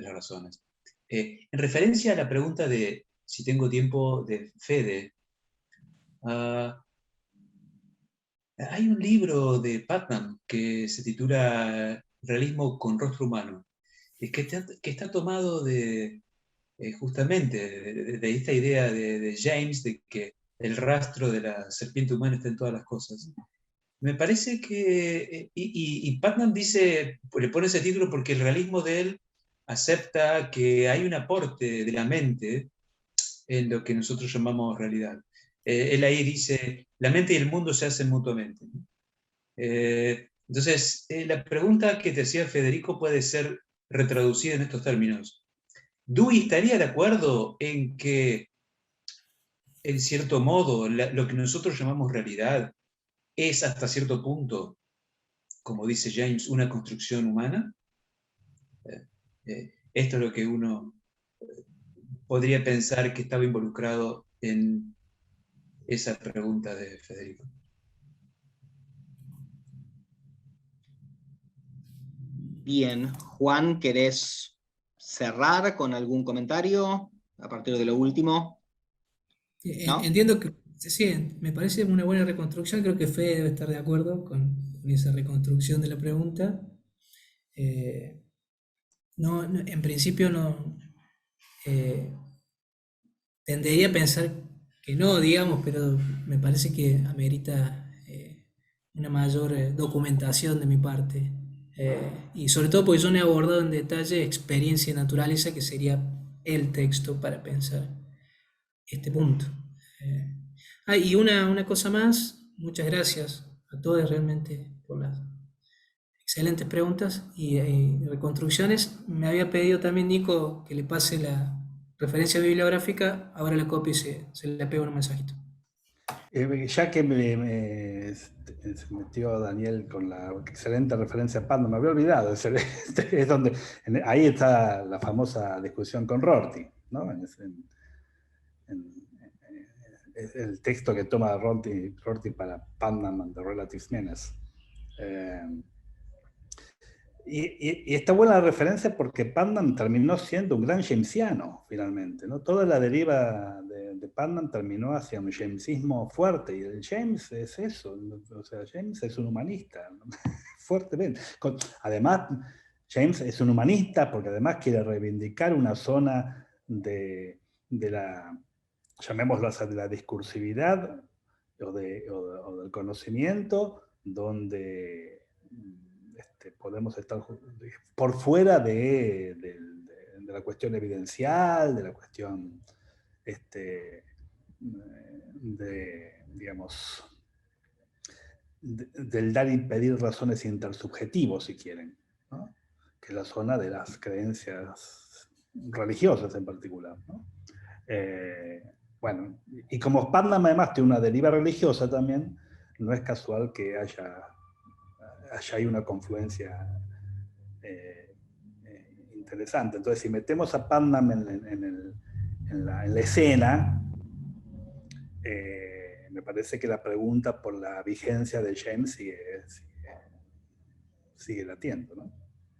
las razones. En referencia a la pregunta de si tengo tiempo de Fede, hay un libro de Putnam que se titula Realismo con rostro humano, que está tomado justamente de esta idea de James, de que el rastro de la serpiente humana está en todas las cosas. Me parece que, y Putnam le pone ese título porque el realismo de él acepta que hay un aporte de la mente en lo que nosotros llamamos realidad. Él ahí dice, la mente y el mundo se hacen mutuamente. Entonces, la pregunta que te hacía Federico puede ser retraducida en estos términos. ¿Dewey estaría de acuerdo en que, en cierto modo, lo que nosotros llamamos realidad es hasta cierto punto, como dice James, una construcción humana? Esto es lo que uno podría pensar que estaba involucrado en esa pregunta de Federico. Bien, Juan, ¿querés cerrar con algún comentario a partir de lo último? ¿No? Entiendo que, sí, me parece una buena reconstrucción, creo que Fede debe estar de acuerdo con esa reconstrucción de la pregunta. En principio no, tendería a pensar que no, digamos, pero me parece que amerita una mayor documentación de mi parte. Y sobre todo porque yo no he abordado en detalle experiencia y naturaleza, que sería el texto para pensar este punto. Y una cosa más, muchas gracias a todos realmente por las excelentes preguntas y reconstrucciones. Me había pedido también Nico que le pase la referencia bibliográfica, ahora la copio y se le pega un mensajito. Ya que se metió Daniel con la excelente referencia a Pando, me había olvidado, es donde, ahí está la famosa discusión con Rorty, ¿no? El texto que toma Rorty para Putnam and the Relative Menace. Y está buena la referencia porque Putnam terminó siendo un gran jamesiano, finalmente, ¿no? Toda la deriva de Putnam terminó hacia un jamesismo fuerte, y el James es eso, o sea, James es un humanista, ¿no? Fuertemente. Además, James es un humanista porque además quiere reivindicar una zona de la, llamémoslo así, de la discursividad o del conocimiento, donde podemos estar por fuera de la cuestión evidencial, de la cuestión digamos, del dar y pedir razones intersubjetivos, si quieren, ¿no? Que es la zona de las creencias religiosas en particular, ¿no? Bueno, y como Putnam además tiene una deriva religiosa también, no es casual que haya ahí una confluencia interesante. Entonces, si metemos a Putnam en la escena, me parece que la pregunta por la vigencia de James sigue latiendo, ¿no?